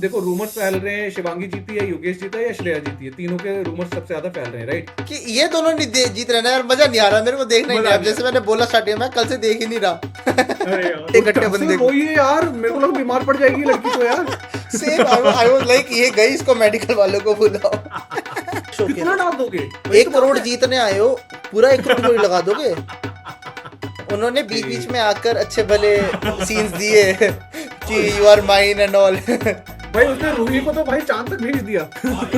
देखो रूमर्स फैल रहे हैं, शिवांगी जीती है, योगेश जीता है या श्रेया जीती है, तीनों के रूमर्स सबसे ज्यादा फैल रहे हैं, राइट? कि ये दोनों नहीं जीत रहे ना यार, मजा नहीं आ रहा मेरे को, देखना ही मजा नहीं। आ अब गया। जैसे मैंने बोला स्टार्टिंग में, कल से देख ही नहीं रहा अरे यार इकट्ठे बंदे को। वही है यार, मेरे को लगा बीमार पड़ जाएगी लड़की तो यार। सेम आई वाज लाइक ये गई, इसको मेडिकल वालों को बुलाओ। कितना डाल दोगे? 1 करोड़ जीतने आए हो, पूरा 1 करोड़ लगा दोगे? उन्होंने बीच बीच में आकर अच्छे भले सीन्स दिए कि you are mine and all. भाई उसने रूही को तो भाई चांद तक भेज दिया।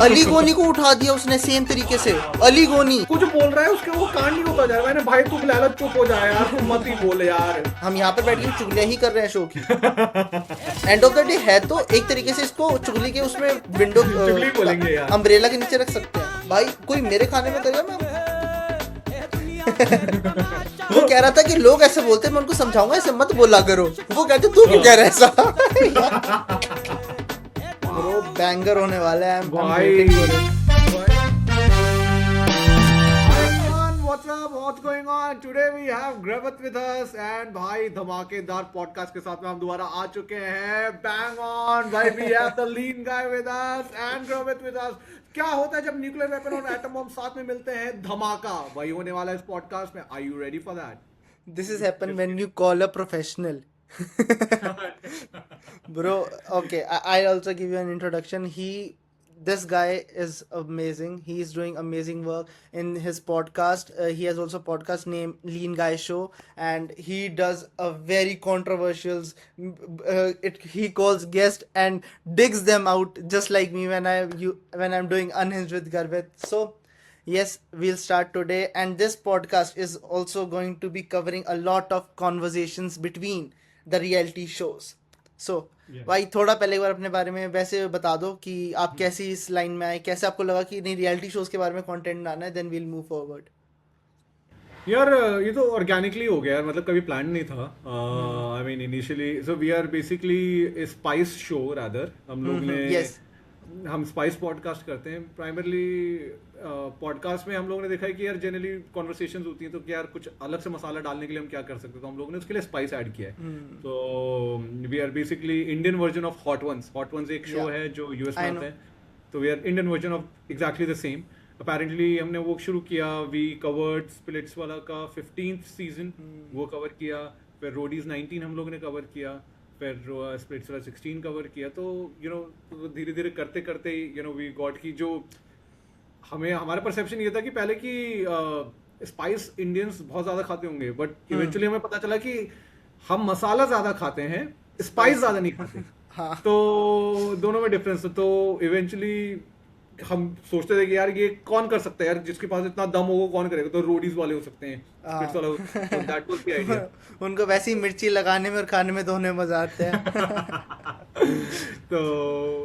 अली गोनी को उठा दिया उसने सेम तरीके से। अली गोनी कुछ बोल रहा है उसके, वो कांड नहीं होता जा रहा है। मैंने भाई तू लाला चुप हो जाए यार, तू मत ही बोले यार। हम यहाँ पर बैठ के चुगलियां ही कर रहे हैं शो की। एंड ऑफ द डे है तो एक तरीके से इसको चुगली के उसमें विंडो चुगली बोलेंगे यार, अम्ब्रेला के नीचे रख सकते हैं। भाई कोई मेरे खाने में करेगा मैं वो कह रहा था कि लोग ऐसे बोलते हैं, मैं उनको समझाऊंगा ऐसे मत बोला करो। वो कहते तू क्यों कह रहा है ऐसा? ब्रो बैंगर होने वाला है भाई। What's up? What's going on? Today we have Gravath with us and भाई धमाकेदार पॉडकास्ट के साथ में हम दोबारा आ चुके हैं। Bang on! भाई we have the lean guy with us and Gravath with us. क्या होता है जब न्यूक्लियर वेपन और एटम बम साथ में मिलते हैं? धमाका वही होने वाला है इस पॉडकास्ट में। Are you ready for that? This is happen when you call a professional. Bro, okay, I'll also give you an introduction. This guy is amazing. He is doing amazing work in his podcast. He has also a podcast named Lean Guy Show, and he does a very controversial. He calls guests and digs them out, just like me when I'm doing Unhinged with Garvit. So. Yes, we'll start today, and this podcast is also going to be covering a lot of conversations between the reality shows. So, भाई थोड़ा पहले एक बार अपने बारे में वैसे बता दो कि आप कैसी इस लाइन में आए, कैसे आपको लगा कि नहीं रियलिटी शोज के बारे में कंटेंट लाना है, देन वील मूव फॉरवर्ड। यार ये तो ऑर्गेनिकली हो गया यार, मतलब कभी प्लान नहीं था। I mean initially so we are basically spice show rather. हम लोग ने yes. हम स्पाइस पॉडकास्ट करते हैं प्राइमरली। पॉडकास्ट में हम लोगों ने देखा है कि यार जनरली कॉन्वर्सेशंस होती हैं तो कि यार कुछ अलग से मसाला डालने के लिए हम क्या कर सकते हैं, तो हम लोगों ने उसके लिए स्पाइस ऐड किया है। तो we are basically Indian version of Hot Ones. Hot Ones एक शो है जो यूएस में आता है, तो we are Indian version of exactly the same. Apparently हमने वो शुरू किया, वी कवर्ड स्प्लिट्स वाला का 15th सीजन, वो कवर किया। फिर रोडीज 19 हम लोगों ने कवर किया, फिर स्प्लिट्स वाला 16 कवर किया। तो यू नो धीरे धीरे करते करते यू नो वी गॉट की जो हमें हमारा परसेप्शन ये था कि पहले कि स्पाइस इंडियंस बहुत ज़्यादा खाते होंगे, बट इवेंचुअली हमें पता चला कि हम मसाला ज़्यादा खाते हैं, स्पाइस ज़्यादा नहीं खाते। हाँ. तो दोनों में डिफरेंस है। तो इवेंचुअली हम सोचते थे कि यार ये कौन कर सकता है यार, जिसके पास इतना दम होगा कौन करेगा, तो रोडीज वाले हो सकते हैं, स्प्लिट्स वाला तो दैट वाज द आइडिया। उनको वैसे ही मिर्ची लगाने में और खाने में दोनों मजा आते हैं। तो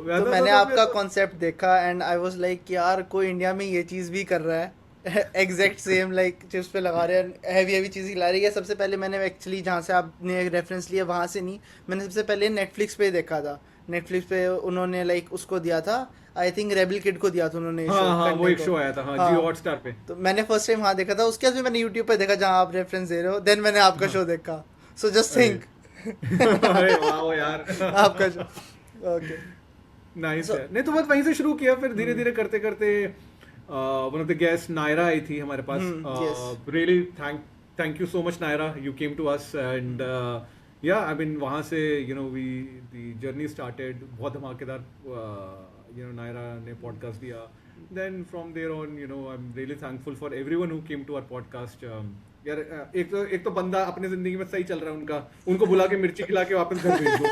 मैंने आपका कॉन्सेप्ट देखा एंड आई वाज लाइक यार कोई इंडिया में ये चीज़ भी कर रहा है एग्जैक्ट सेम, लाइक चिप्स पे लगा रहे हैं, हैवी हैवी चीज़ खिला रही है। सबसे पहले मैंने एक्चुअली जहाँ से आपने रेफरेंस लिया वहाँ से नहीं, मैंने सबसे पहले नेटफ्लिक्स पे देखा था। नेटफ्लिक्स पे उन्होंने लाइक उसको दिया था, आई थिंक रेबल किड को दिया था उन्होंने। हाँ, वो एक शो आया था जियो हॉटस्टार पे, तो मैंने फर्स्ट टाइम वहाँ देखा था। उसके बाद में मैंने यूट्यूब पे देखा जहाँ आप रेफरेंस दे रहे हो, देन मैंने आपका शो देखा। सो जस्ट थिंक अरे वाह यार आपका शो ओके नाइस है। नहीं तो बस वहीं से शुरू किया, फिर धीरे धीरे करते करते one of the guest Naira आई थी हमारे पास। Really thank you so much Naira, you came to us and yeah I mean वहाँ से you know we the journey started. बहुत धमाकेदार यू नो नायरा ने पॉडकास्ट दिया। Then from there on you know I am really thankful for everyone who came to our podcast. यार एक तो बंदा अपने जिंदगी में सही चल रहा है उनका, उनको बुला के मिर्ची खिला के वापस घर भेज दो,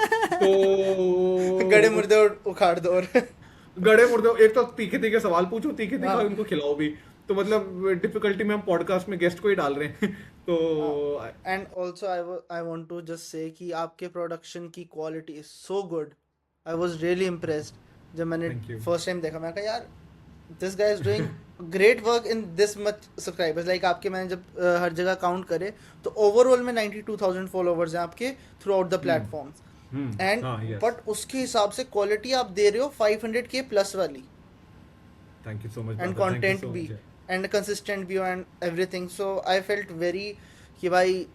तो गड़े मुर्दे उखाड़ दो और गड़े मुर्दे। एक तो तीखे तीखे सवाल पूछो, तीखे तीखे उनको खिलाओ भी, तो मतलब डिफिकल्टी में हम पॉडकास्ट में गेस्ट को ही डाल रहे हैं। तो and also I want to just say कि आपके प्रोडक्शन की quality is so good. I was really impressed जब मैंने फर्स्ट टाइम देखा। मैं कहा यार this guy is doing great work in this much subscribers. Like आपके मैंने जब हर जगह काउंट करे तो ओवरऑल में 92,000 फॉलोवर्स हैं आपके through out the platforms and but उसके हिसाब से क्वालिटी आप दे रहे हो 500K प्लस वाली। Thank you so much. And content भी एंड कंसिस्टेंट भी and everything. So I felt very कि भाई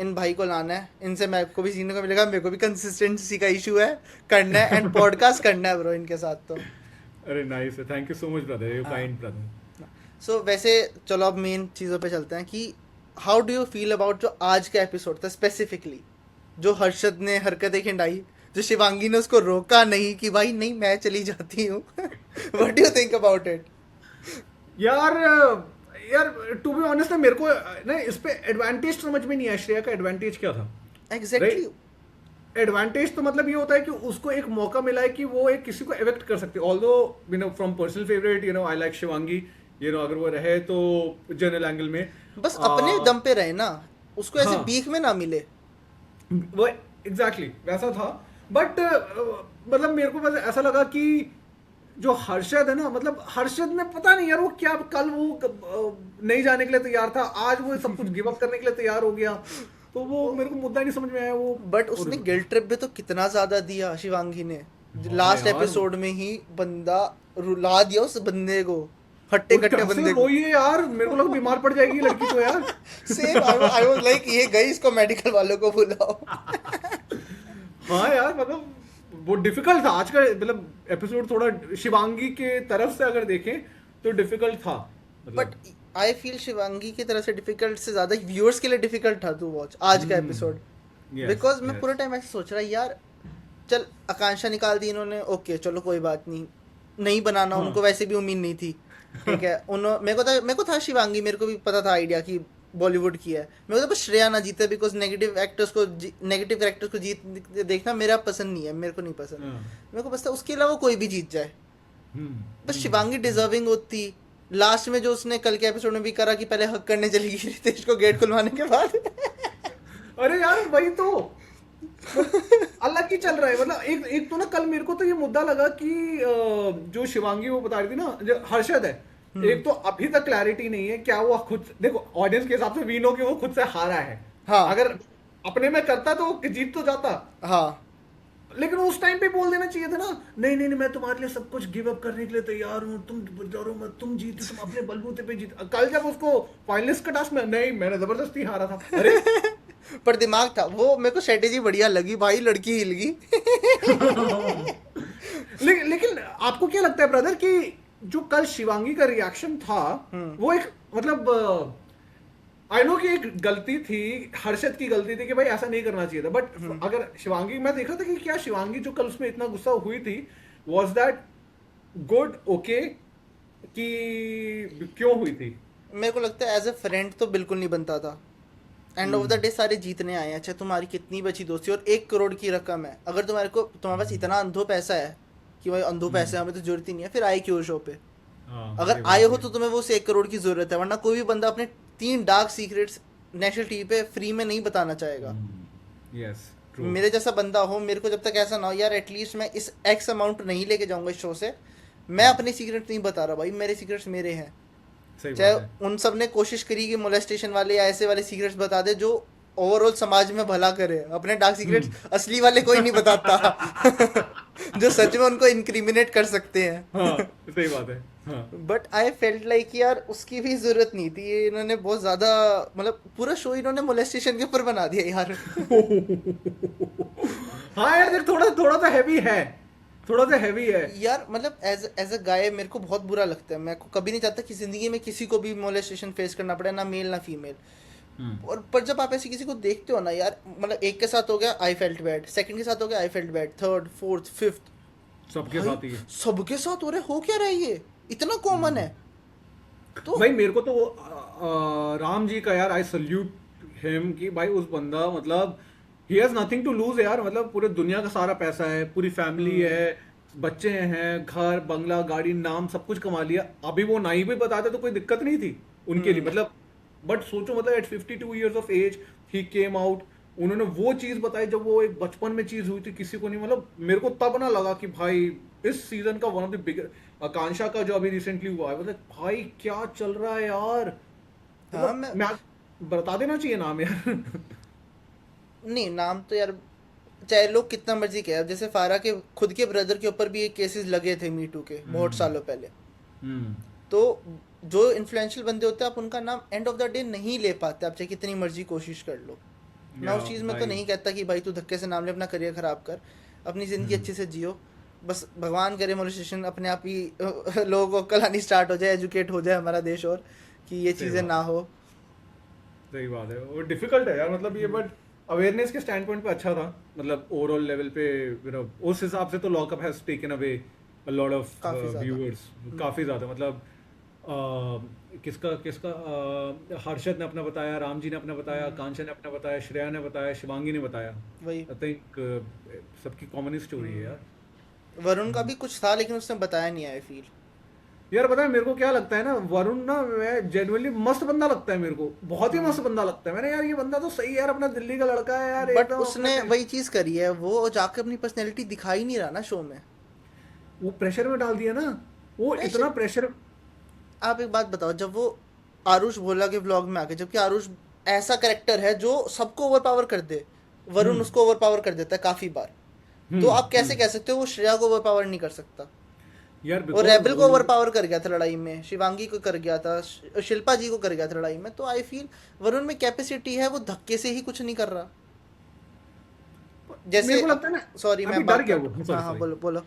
इन भाई को लाना है, इनसे मेरे को भी सीखने को मिलेगा, मेरे को भी कंसिस्टेंसी का इशू है, करना है एंड पॉडकास्ट करना है ब्रो इनके साथ तो। अरे nice, thank you so much brother, you kind brother. So वैसे चलो अब मेन चीज़ों पे चलते हैं कि how do you feel about जो आज का एपिसोड था स्पेसिफिकली, जो हर्षद ने हरकतें खिंडाई, जो शिवांगी ने उसको रोका नहीं कि भाई नहीं मैं चली जाती हूँ। What do you think about it? यार यार टू बी ऑनेस्ट ना, मेरे को ना इस पे एडवांटेज समझ में नहीं आया। श्रेया का एडवांटेज क्या था? एग्जैक्टली। एडवांटेज तो मतलब ये होता है कि उसको एक मौका मिला है कि वो एक किसी को एविक्ट कर सकते, although you know from personal favourite, you know I like Shivangi, you know अगर वो रहे तो जनरल एंगल में बस अपने दम पे रहे ना, उसको ऐसे हाँ। बीच में ना मिले। वो एग्जैक्टली वैसा था। बट मतलब मेरे को बस ऐसा लगा कि जो हर्षद है ना, मतलब हर्षद में पता नहीं यार वो क्या, कल वो नहीं जाने के लिए तैयार था, आज वो सब कुछ गिव अप करने के लिए तैयार हो गया, तो वो मेरे को मुद्दा नहीं समझ में आया वो। बट उसने गिल्ट ट्रिप भी तो कितना ज्यादा दिया शिवांगी ने, लास्ट यार। एपिसोड में ही बंदा रुला दिया उस बंदे को, हट्टे कट्टे बंदे को। रोइए यार, मेरे को लगा बीमार पड़ जाएगी लड़की तो यार। सेम आई वाज लाइक ये गई, इसको मेडिकल वालों को बुलाओ। हाँ यार, मतलब वो डिफिकल्ट था आज का, मतलब एपिसोड थोड़ा शिवांगी के तरफ से अगर देखें तो डिफिकल्ट था। बट आई फील शिवांगी की तरफ से डिफिकल्ट से ज्यादा व्यूअर्स के लिए डिफिकल्ट था टू वॉच आज का एपिसोड। बिकॉज मैं पूरे टाइम ऐसे सोच रहा यार, चल आकांक्षा निकाल दी इन्होंने, ओके चलो कोई बात नहीं, नहीं बनाना उनको वैसे भी उम्मीद नहीं थी, ठीक है। उन्होंने मेरे को था शिवांगी, मेरे को भी पता था आइडिया कि बॉलीवुड की है, मेरे को तो बस श्रेया ना जीते, बिकॉज नेगेटिव कैरेक्टर्स को जीत देखना मेरा पसंद नहीं है, मेरे को नहीं पसंद। मेरे को बस था उसके अलावा कोई भी जीत जाए, बस शिवांगी डिजर्विंग होती। लास्ट में जो उसने कल के एपिसोड में भी करा कि पहले हक करने चली गई रितेश को गेट खुलवाने के बाद। अरे यार वही तो अलग ही चल रहा है। मतलब एक तो ना कल मेरे को तो ये मुद्दा लगा कि जो शिवांगी वो बता रही थी ना, जो हर्षद है, एक तो अभी तक क्लैरिटी नहीं है क्या वो खुद, देखो ऑडियंस के हिसाब से वी नो कि वो खुद से हारा है। हाँ। अगर अपने में करता तो जीत तो जाता। हाँ। लेकिन उस टाइम पे बोल देना चाहिए था ना, नहीं नहीं नहीं मैं तुम्हारे लिए सब कुछ गिव अप करने के लिए तैयार हूँ, तुम डरो मत, तुम जीते, तुम अपने बलबूते पे जीत। कल जब उसको फाइनलिस्ट का टास्क में, नहीं मैंने जबरदस्ती हारा था। अरे पर दिमाग था वो, मेरे को स्ट्रेटेजी बढ़िया लगी भाई, लड़की हिल गई। लेकिन आपको क्या लगता है ब्रदर कि जो कल शिवांगी का रिएक्शन था वो एक मतलब आई नो कि एक गलती थी, हर्षद की गलती थी कि भाई ऐसा नहीं करना चाहिए था, बट अगर शिवांगी, मैं देखा था कि क्या शिवांगी जो कल उसमें इतना गुस्सा हुई थी, वाज दैट गुड ओके कि क्यों हुई थी? मेरे को लगता है एज ए फ्रेंड तो बिल्कुल नहीं बनता था। एंड ऑफ द डे सारे जीतने आए हैं, अच्छा तुम्हारी कितनी बची दोस्ती, और 1 करोड़ की रकम है, अगर तुम्हारे पास इतना अंधो पैसा है कि भाई अंधो पैसे हमें तो जरूरत ही नहीं है, फिर आए क्यों शो पे? अगर आए हो तो तुम्हें वो 1 करोड़ की जरूरत है, वरना कोई भी बंदा अपने 3 डार्क सीक्रेट्स नेशनल टीवी पे फ्री में नहीं बताना चाहेगा। यस, मेरे जैसा बंदा हो, मेरे को जब तक ऐसा ना हो यार एटलीस्ट मैं इस एक्स अमाउंट नहीं लेके जाऊंगा इस शो से, मैं अपने सीक्रेट नहीं बता रहा भाई, मेरे सीक्रेट्स मेरे हैं। चाहे उन सब ने कोशिश करी कि मोलेस्टेशन वाले या ऐसे वाले सीक्रेट्स बता दे जो ओवरऑल समाज में भला करे, अपने डार्क सीक्रेट्स असली वाले कोई नहीं बताता। जो सच में उनको इंक्रिमिनेट कर सकते हैं। हाँ, सही बात है। बट आई फेल्ट लाइक यार उसकी भी जरूरत नहीं थी, ये इन्होंने बहुत ज्यादा, मतलब पूरा शो इन्होंने मोलेस्टेशन के ऊपर बना दिया यार। हाँ यार देख, थोड़ा सा हैवी है, थोड़ा सा हैवी है यार। मतलब एज अ गाय मेरे को बहुत बुरा लगता है, मैं को कभी नहीं चाहता कि जिंदगी में किसी को भी मोलेस्टेशन फेस करना पड़े, ना मेल ना फीमेल। और पर जब आप ऐसे किसी को देखते हो ना यार, मतलब एक के साथ हो गया आई फेल्ट बैड, सेकंड के साथ हो गया I felt bad, third fourth fifth, सबके साथ ही है। सबके साथ हो रहे, हो क्या रहा है ये इतना कॉमन है? तो भाई मेरे को तो राम जी का यार आई सल्यूट हिम कि भाई उस बंदा, मतलब he has nothing to lose यार, मतलब पूरे दुनिया का सारा पैसा है, पूरी फैमिली है, बच्चे हैं, घर बंगला गाड़ी नाम सब कुछ कमा लिया। अभी वो नहीं भी बताते तो कोई दिक्कत नहीं थी उनके लिए, मतलब बट सोचो मतलब at 52 years of age he came out, उन्होंने वो चीज बताई जब वो एक बचपन में चीज हुई थी, किसी को नहीं। मतलब मेरे को तब ना लगा कि भाई इस सीजन का वन ऑफ द बिगर, आकांक्षा का जो अभी रिसेंटली हुआ है, मतलब भाई क्या चल रहा है यार। हाँ, मैं बता देना चाहिए नाम यार। नहीं नाम तो यार चाहे लोग कितना मर्जी कहे, अब जैसे फारा के खुद के ब्रदर के ऊपर भी एक केसेस लगे थे मी टू के बहुत सालों पहले। तो जो इन्फ्लुएंशियल बंदे होते हैं आप उनका नाम एंड ऑफ द डे नहीं ले पाते, आप चाहे कितनी मर्जी कोशिश कर लो। मैं उस चीज़ में तो भाई नहीं कहता कि भाई तू धक्के से नाम ले अपना करियर ख़राब कर, अपनी ज़िंदगी अच्छे से जियो। बस भगवान करे मोलिस्टेशन अपने आप ही लोगों को अक्ल आनी स्टार्ट हो जाए, एजुकेट हो जाए हमारा देश, और कि ये सही चीज़ें बात ना हो। सही बात है, वो डिफिकल्ट है यार मतलब ये, बट अवेयरनेस के स्टैंड पॉइंट पे अच्छा था, मतलब ओवरऑल लेवल पे उस हिसाब से तो lockup has taken away a lot of काफ़ी ज़्यादा। व्यूअर्स, काफी ज्यादा, मतलब किसका किसका हर्षद ने अपना बताया, राम जी ने अपना बताया, कांचन ने अपना बताया, श्रेया ने बताया, शिवांगी ने बताया। वही आई थिंक सबकी कॉमन स्टोरी है यार। वरुण का भी कुछ था लेकिन उसने बताया नहीं, आई फील। यार पता है मेरे को क्या लगता है ना, वरुण ना मैं जेन्युइनली मस्त बंदा लगता है मेरे को, बहुत ही मस्त बंदा लगता है। मैंने यार ये बंदा तो सही है यार, अपना दिल्ली का लड़का है यार, बट एकदम उसने अपना वही चीज़ करी है, वो जाके अपनी पर्सनैलिटी दिखाई नहीं रहा ना शो में। वो प्रेशर में डाल दिया ना, वो प्रेशर, इतना प्रेशर। आप एक बात बताओ, जब वो आरुष भोला के व्लॉग में आके, जबकि आरुष ऐसा करेक्टर है जो सबको ओवर पावर कर दे, वरुण हम्म उसको ओवर पावर कर देता है काफी बार। तो आप कैसे कह सकते हो वो श्रेया को ओवर पावर नहीं कर सकता? यार वो बिकॉज रेबल को ओवर पावर कर गया था लड़ाई में, शिवांगी को कर गया था, शिल्पा जी को कर गया था लड़ाई में। तो आई फील वरुण में कैपेसिटी है, वो धक्के से ही कुछ नहीं कर रहा। मेरे जैसे को लगता है ना, सॉरी अभी मैं डर बात गया काट, वो, हाँ सॉरी हाँ सॉरी, बोलो बोलो।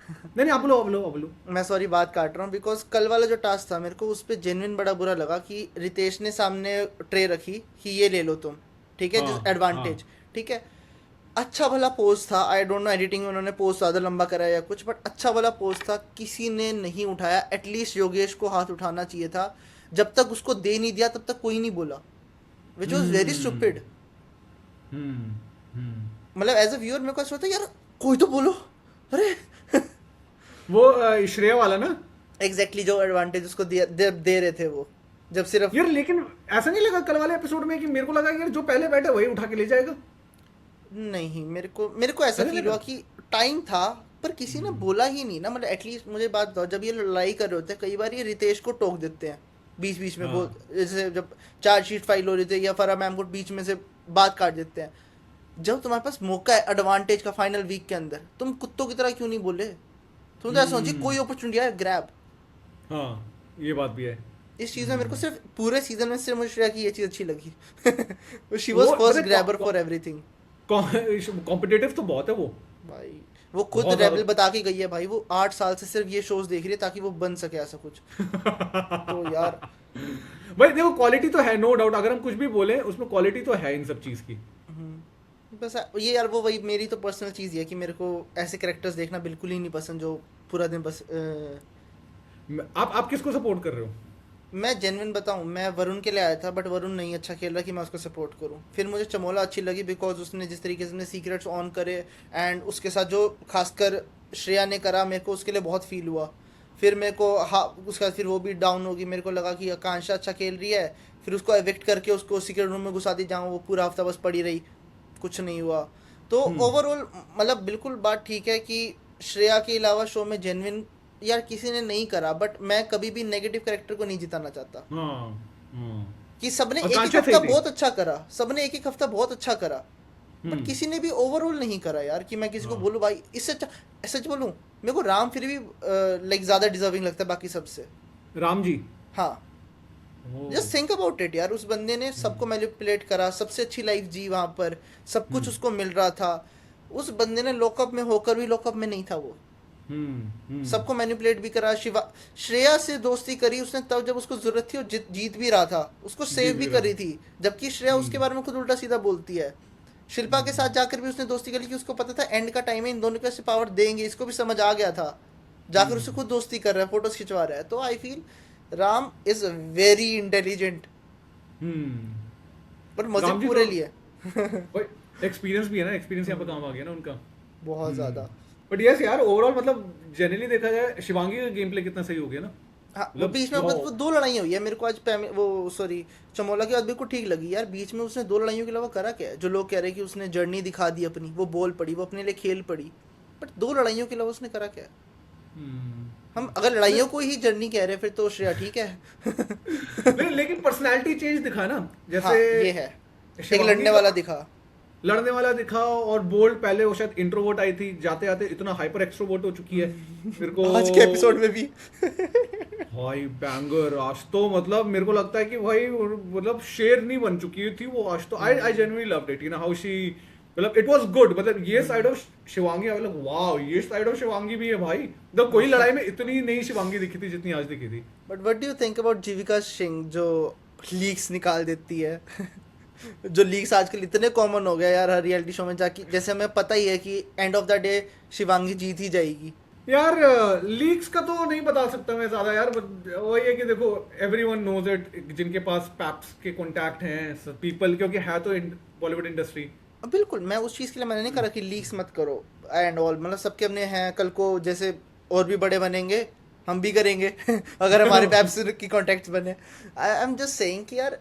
नहीं नहीं आप बोलो आप बोलो आप बोलो। मैं सॉरी बात काट रहा हूँ, बिकॉज कल वाला जो टास्क था मेरे को उस पर जेन्युइन बड़ा बुरा लगा कि रितेश ने सामने ट्रे रखी कि ये ले लो तुम, ठीक है, हाँ जिस हाँ एडवांटेज, ठीक है, अच्छा भला पोस्ट था। आई डोंट नो एडिटिंग में उन्होंने पोस्ट ज़्यादा लंबा कराया या कुछ, बट अच्छा भला पोस्ट था, किसी ने नहीं उठाया। एटलीस्ट योगेश को हाथ उठाना चाहिए था। जब तक उसको दे नहीं दिया तब तक कोई नहीं बोला, which was very hmm stupid. Hmm hmm. मतलब एज अ व्यूअर मेरे को ऐसा होता है यार कोई तो बोलो, अरे वो श्रेया वाला ना। एग्जैक्टली जो एडवांटेज उसको दे रहे थे वो, जब सिर्फ यार लेकिन ऐसा नहीं लगा कल वाले एपिसोड में कि मेरे को लगा यार जो पहले बैठे वही उठा के ले जाएगा। नहीं, मेरे को ऐसा ऐसा फील लगा। हुआ कि टाइम था पर किसी ने बोला ही नहीं ना। मतलब एटलीस्ट मुझे बात बताओ, जब ये लड़ाई कर रहे होते हैं कई बार ये रितेश को टोक देते हैं बीच बीच में, वो हाँ जैसे जब चार्जशीट फाइल हो रही थी या फरा मैम को बीच में से बात काट देते हैं। जब तुम्हारे पास मौका है एडवांटेज का फाइनल वीक के अंदर, तुम कुत्तों की तरह क्यों नहीं बोले? तुम तो ऐसा सोचिए कोई अपॉर्चुनिटी है ग्रैब। हाँ ये बात भी है। इस चीज़ में मेरे को सिर्फ पूरे सीजन में सिर्फ मुझे श्रेया की ये चीज़ अच्छी लगी। शी वो वॉज फर्स्ट मतलब ग्रैबर फॉर एवरीथिंग। कॉम्पिटिटिव तो बहुत है वो, भाई वो खुद बहुत रेबल ज्यादा। बता के गई है भाई, वो 8 साल से सिर्फ ये शोज देख रही है ताकि वो बन सके ऐसा कुछ। तो यार भाई देखो क्वालिटी तो है, नो डाउट, अगर हम कुछ भी बोले उसमें क्वालिटी तो है इन सब चीज की। बस ये यार वो वही मेरी तो पर्सनल चीज़ है कि मेरे को ऐसे कैरेक्टर्स देखना बिल्कुल ही नहीं पसंद जो पूरा दिन बस आप किसको सपोर्ट कर रहे हो? मैं जेन्युइन बताऊं, मैं वरुण के लिए आया था बट वरुण नहीं अच्छा खेल रहा कि मैं उसको सपोर्ट करूं। फिर मुझे चमोला अच्छी लगी बिकॉज उसने जिस तरीके से अपने सीक्रेट्स ऑन करे एंड उसके साथ जो खासकर श्रेया ने करा मेरे को उसके लिए बहुत फील हुआ। फिर मेरे को हाँ उसके बाद फिर वो भी डाउन होगी, मेरे को लगा कि आकांक्षा अच्छा खेल रही है, फिर उसको एविक्ट करके उसको सीक्रेट रूम में घुसा दी जहाँ वो पूरा हफ्ता बस पड़ी रही, कुछ नहीं हुआ। तो ओवरऑल मतलब बिल्कुल बात ठीक है कि श्रेया के अलावा शो में जेन्युइन यार किसी ने नहीं करा, बट मैं कभी भी नेगेटिव कैरेक्टर को नहीं जिताना चाहता। हाँ हाँ। कि सबने और एक एक कांचा हफ्ता सही थी। बहुत अच्छा करा, सबने एक एक हफ्ता बहुत अच्छा करा, बट किसी ने भी ओवरऑल नहीं करा यार कि मैं किसी को हाँ। बोलूँ भाई इससे अच्छा। सच बोलूँ मेरे को राम फिर भी लाइक ज़्यादा डिजर्विंग लगता है बाकी सबसे। राम जी। हाँ ओ, जस्ट थिंक अबाउट इट यार, उस बंदे ने सबको मैनिपुलेट करा, सबसे अच्छी लाइफ जी वहाँ पर, सब कुछ उसको मिल रहा था। उस बंदे ने लॉकअप में होकर भी लॉकअप में नहीं था वो, सबको मैनिपुलेट भी करा। श्रेया से दोस्ती करी उसने तब जब उसको जरूरत थी और जीत भी रहा था, उसको सेव जीत भी भी करी रहा। थी, जबकि श्रेया उसके बारे में खुद उल्टा सीधा बोलती है। शिल्पा के साथ जाकर भी उसने दोस्ती करी कि उसको पता था एंड का टाइम है, इन दोनों को ऐसे पावर देंगे, इसको भी समझ आ गया था। जाकर उससे खुद दोस्ती कर रहा है, फोटोज खिंचवा रहा है। तो I feel Ram is very intelligent, पर मजे राम जी पूरे तो लिए एक्सपीरियंस भी है ना, एक्सपीरियंस यहाँ पे काम आ गया ना उनका। बहुत ज्यादा। बट यस यार ओवरऑल मतलब जनरली देखा जाए शिवांगी का गेम प्ले कितना सही हो गया ना। हाँ वो मतलब बीच में वो दो लड़ाइयाँ हुई है, मेरे को आज वो सॉरी चमोला की बात बिल्कुल ठीक लगी यार। बीच में उसने दो लड़ाइयों के अलावा करा क्या है? जो लोग कह रहे हैं कि उसने जर्नी दिखा दी अपनी, वो बोल पड़ी, वो अपने लिए खेल पड़ी, बट दो लड़ाइयों के अलावा उसने करा क्या है? हम अगर लड़ाइयों को ही जर्नी कह रहे हैं फिर तो श्रेया ठीक है। लेकिन पर्सनालिटी चेंज दिखा ना, हाँ ये जैसे है, एक शिवांगी लड़ने का वाला दिखा। लड़ने वाला दिखा, और बोल्ड पहले वो शायद इंट्रोवर्ट आई थी, जाते जाते इतना हाइपर एक्सट्रोवर्ट हो चुकी है मेरे को आज के एपिसोड में भी भाई बैंगर आज तो मतलब मेरे को लगता है कि भाई मतलब शेर नहीं बन चुकी थी वो आज तो I genuinely loved it, you know how she, मतलब इट वाज गुड, मतलब ये साइड ऑफ शिवांगी मतलब वाओ, ये साइड ऑफ शिवांगी भी है भाई, तो कोई लड़ाई में इतनी नहीं शिवांगी दिखी थी जितनी आज दिखी थी। But what do you think about Jeevika Singh जो लीक्स निकाल देती है? जो लीक्स आजकल इतने कॉमन हो गया यार हर रियलिटी शो में जाके, जैसे हमें पता ही है कि end of the day Shivangi जीत ही जाएगी। यार लीक्स का तो नहीं बता सकता मैं ज्यादा यार, but वही है कि देखो एवरीवन नोज इट, जिनके पास पैप्स के कॉन्टैक्ट हैं पीपल, क्योंकि है तो बॉलीवुड इंडस्ट्री। बिल्कुल, मैं उस चीज़ के लिए मैंने नहीं कहा कि लीक्स मत करो एंड ऑल, मतलब सबके अपने हैं, कल को जैसे और भी बड़े बनेंगे हम भी करेंगे अगर हमारे पैप्स की कॉन्टैक्ट्स बने। आई एम जस्ट सेइंग कि यार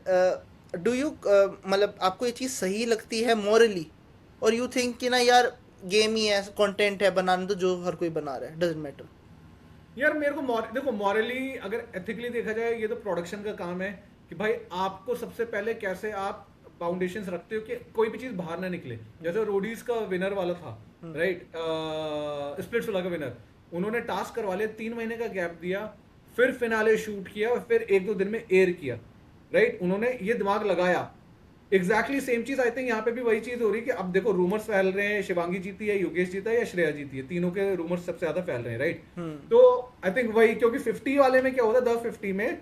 डू यू मतलब आपको ये चीज़ सही लगती है मॉरली, और यू थिंक कि ना यार गेम ही है, कंटेंट है, बनाने तो जो हर कोई बना रहा है, डजंट मैटर। यार मेरे को देखो मॉरली अगर एथिकली देखा जाए ये तो प्रोडक्शन का काम है कि भाई आपको सबसे पहले कैसे आप फाउंडेशंस रखते हो कि कोई भी चीज बाहर ना निकले। जैसे रोडीज का विनर वाला था राइट, स्प्लिट्स वाला का विनर, उन्होंने टास्क करवा लिया, 3 महीने का गैप दिया, फिर फिनाले शूट किया और फिर 1-2 दिन में एयर किया राइट, उन्होंने ये दिमाग लगाया। एग्जैक्टली सेम चीज आई थिंक यहाँ पे भी वही चीज हो रही है कि अब देखो रूमर्स फैल रहे हैं, शिवांगी जीती है, योगेश जीता है या श्रेया जीती है, तीनों के रूमर्स सबसे ज्यादा फैल रहे हैं राइट। तो आई थिंक वही, क्योंकि 50 वाले में क्या होता है, द 50 में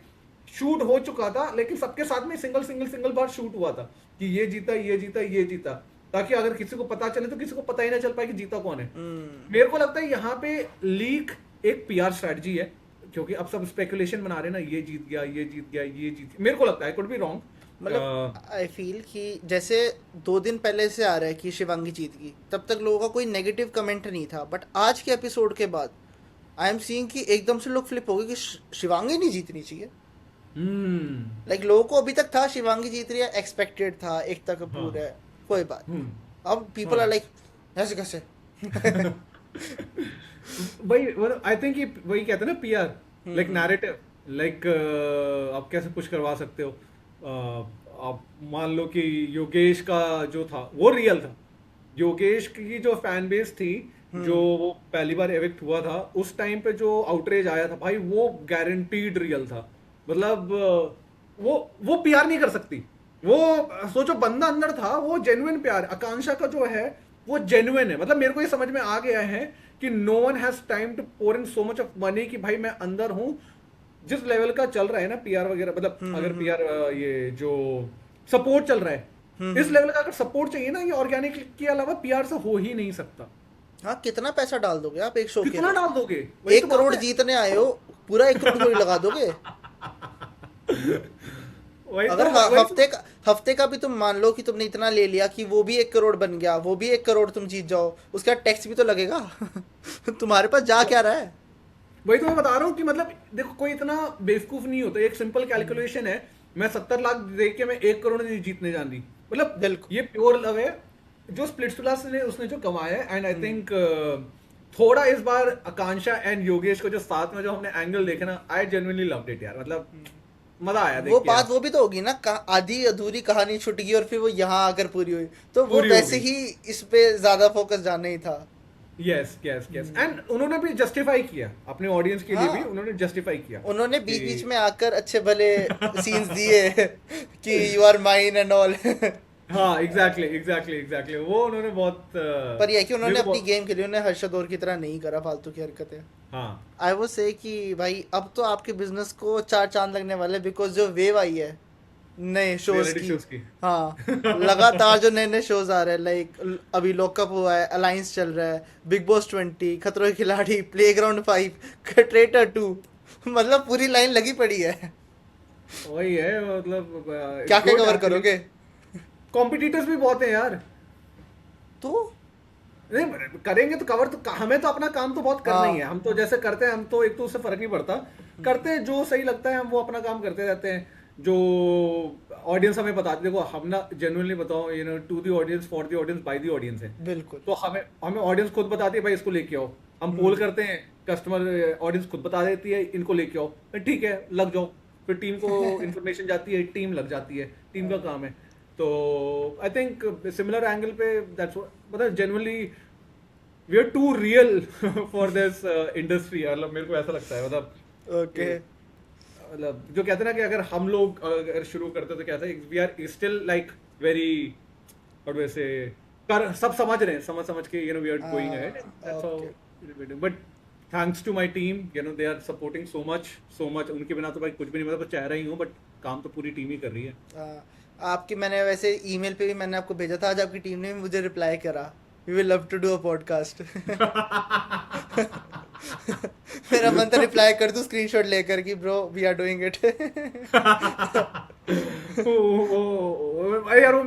शूट हो चुका था लेकिन सबके साथ में सिंगल बार शूट हुआ था कि ये जीता ये जीता ये जीता, ताकि अगर किसी को पता चले तो किसी को पता ही ना चल पाए कि जीता कौन है। मेरे को लगता है यहाँ पे लीक एक पीआर स्ट्रेटजी है, क्योंकि अब सब स्पेकुलेशन बना रहे हैं ना, ये जीत गया ये जीत गया ये जीत गया। मेरे को लगता है, कुड बी रॉन्ग, मतलब आई फील कि जैसे 2 दिन पहले से आ रहा है कि शिवांगी जीत गई, तब तक लोगों का कोई नेगेटिव कमेंट नहीं था, बट आज के एपिसोड के बाद आई एम सीइंग कि एकदम से लोग फ्लिप हो गए कि शिवांगी नहीं जीतनी चाहिए। लाइक लोगों को अभी तक था शिवांगी जीत रही है, एक्सपेक्टेड था, एकता कपूर है, कोई बात, अब पीपल आर लाइक ऐसे कैसे वही आई थिंक वही कहते हैं ना पीआर, लाइक नैरेटिव, लाइक आप कैसे पुश करवा सकते हो। आप मान लो कि योगेश का जो था वो रियल था, योगेश की जो फैन बेस थी जो वो पहली बार एविक्ट हुआ था उस टाइम पे जो आउटरेज आया था भाई, वो गारंटीड रियल था। मतलब वो पीआर नहीं कर सकती, वो सोचो बंदा अंदर था, वो जेन्युइन प्यार, आकांक्षा का जो है वो जेन्युइन है। मतलब मेरे को ये समझ में आ गया है कि no one has time to pour in so much of money कि भाई मैं अंदर हूं, जिस लेवल का चल रहा है ना पीआर वगैरह, मतलब अगर पीआर ये जो सपोर्ट चल रहा है इस लेवल का अगर सपोर्ट चाहिए ना, ये ऑर्गेनिक के अलावा पीआर से हो ही नहीं सकता। हाँ, कितना पैसा डाल दोगे आप एक शो के कितना डाल दोगे, 1 करोड़ जीतने आए हो, पूरा 1 करोड़ थोड़ी लगा दोगे। अगर हफ्ते का भी तुम मान लो कि तुमने इतना ले लिया कि वो भी 1 करोड़ बन गया, वो भी 1 करोड़ तुम जीत जाओ, उसका टैक्स भी तो लगेगा तुम्हारे पास जा क्या रहा है। वही तो मैं बता रहा हूँ कि मतलब देखो कोई इतना बेवकूफ नहीं होता, एक सिंपल कैलकुलेशन है, मैं 70 लाख दे के मैं 1 करोड़ नहीं जीतने जान रही, मतलब ये प्योर लव है जो स्प्लिट्सविला ने उसने जो कमाया है। एंड आई थिंक थोड़ा इस बार आकांक्षा एंड योगेश को जो साथ में जो हमने एंगल देखे ना, आई जेन्युइनली लव्ड इट यार, मतलब मजा आया देख वो के बात यार। वो भी तो होगी ना, आधी अधूरी कहानी छूट गई और फिर वो यहाँ आकर पूरी हुई, तो वो वैसे ही इस पे ज्यादा फोकस जाना ही था। यस यस यस, एंड उन्होंने भी जस्टिफाई किया अपने ऑडियंस के लिए भी, उन्होंने जस्टिफाई किया, उन्होंने बीच बीच में आकर अच्छे भले सीन्स दिए कि you are mine and all. हाँ एग्जैक्टली वो उन्होंने बहुत पर यह कि उन्होंने अपनी गेम के लिए उन्होंने हर्षद और की तरह नहीं करा फालतू की हरकतें। हाँ आई वो से कि भाई अब तो आपके बिजनेस को 4 चांद लगने वाले, बिकॉज जो वेव आई है नए शोज की, हाँ लगातार जो नए शोज आ रहे हैं, लाइक अभी लॉकअप हुआ है, अलायंस चल रहा है, बिग बॉस 20, खतरों के खिलाड़ी, प्लेग्राउंड 5, ट्रेटर 2, मतलब पूरी लाइन लगी पड़ी है। वही है, मतलब क्या क्या कवर करोगे? कॉम्पिटिटर्स भी बहुत हैं यार, तो नहीं करेंगे तो कवर, तो हमें तो अपना काम तो बहुत करना ही है, हम तो जैसे करते हैं, हम तो एक तो उससे फर्क नहीं पड़ता, करते हैं जो सही लगता है, हम वो अपना काम करते रहते हैं। जो ऑडियंस हमें बताते, देखो हम ना जेन्युइनली बताओ, you know, to the audience for the audience by the audience है, बिल्कुल। तो हमें ऑडियंस खुद बताती है भाई इसको लेके आओ, हम पोल करते हैं, कस्टमर ऑडियंस खुद बता देती है इनको लेके आओ, ठीक है लग जाओ, फिर टीम को इन्फॉर्मेशन जाती है, टीम लग जाती है, टीम का काम है। तो आई थिंक सिमिलर एंगल पे दैट्स मतलब genuinely we are too real for this industry, मतलब मेरे को ऐसा लगता है, मतलब ओके मतलब जो कहते हैं ना कि अगर हम लोग अगर शुरू करते तो कहते हैं we are still like very और वैसे कर सब समझ रहे हैं, समझ के we are going ahead, that's how. But thanks to my team, they are supporting so much. उनके बिना तो भाई कुछ भी नहीं, मतलब चेहरा ही हूँ बट काम तो पूरी टीम ही कर रही है। आपकी मैंने वैसे ईमेल पे भी मैंने आपको भेजा था, आज आपकी टीम ने भी मुझे रिप्लाई करा, we will love to do a podcast. मेरा मन था रिप्लाई कर दूं स्क्रीनशॉट लेकर कि bro we are doing it. भाई यार वो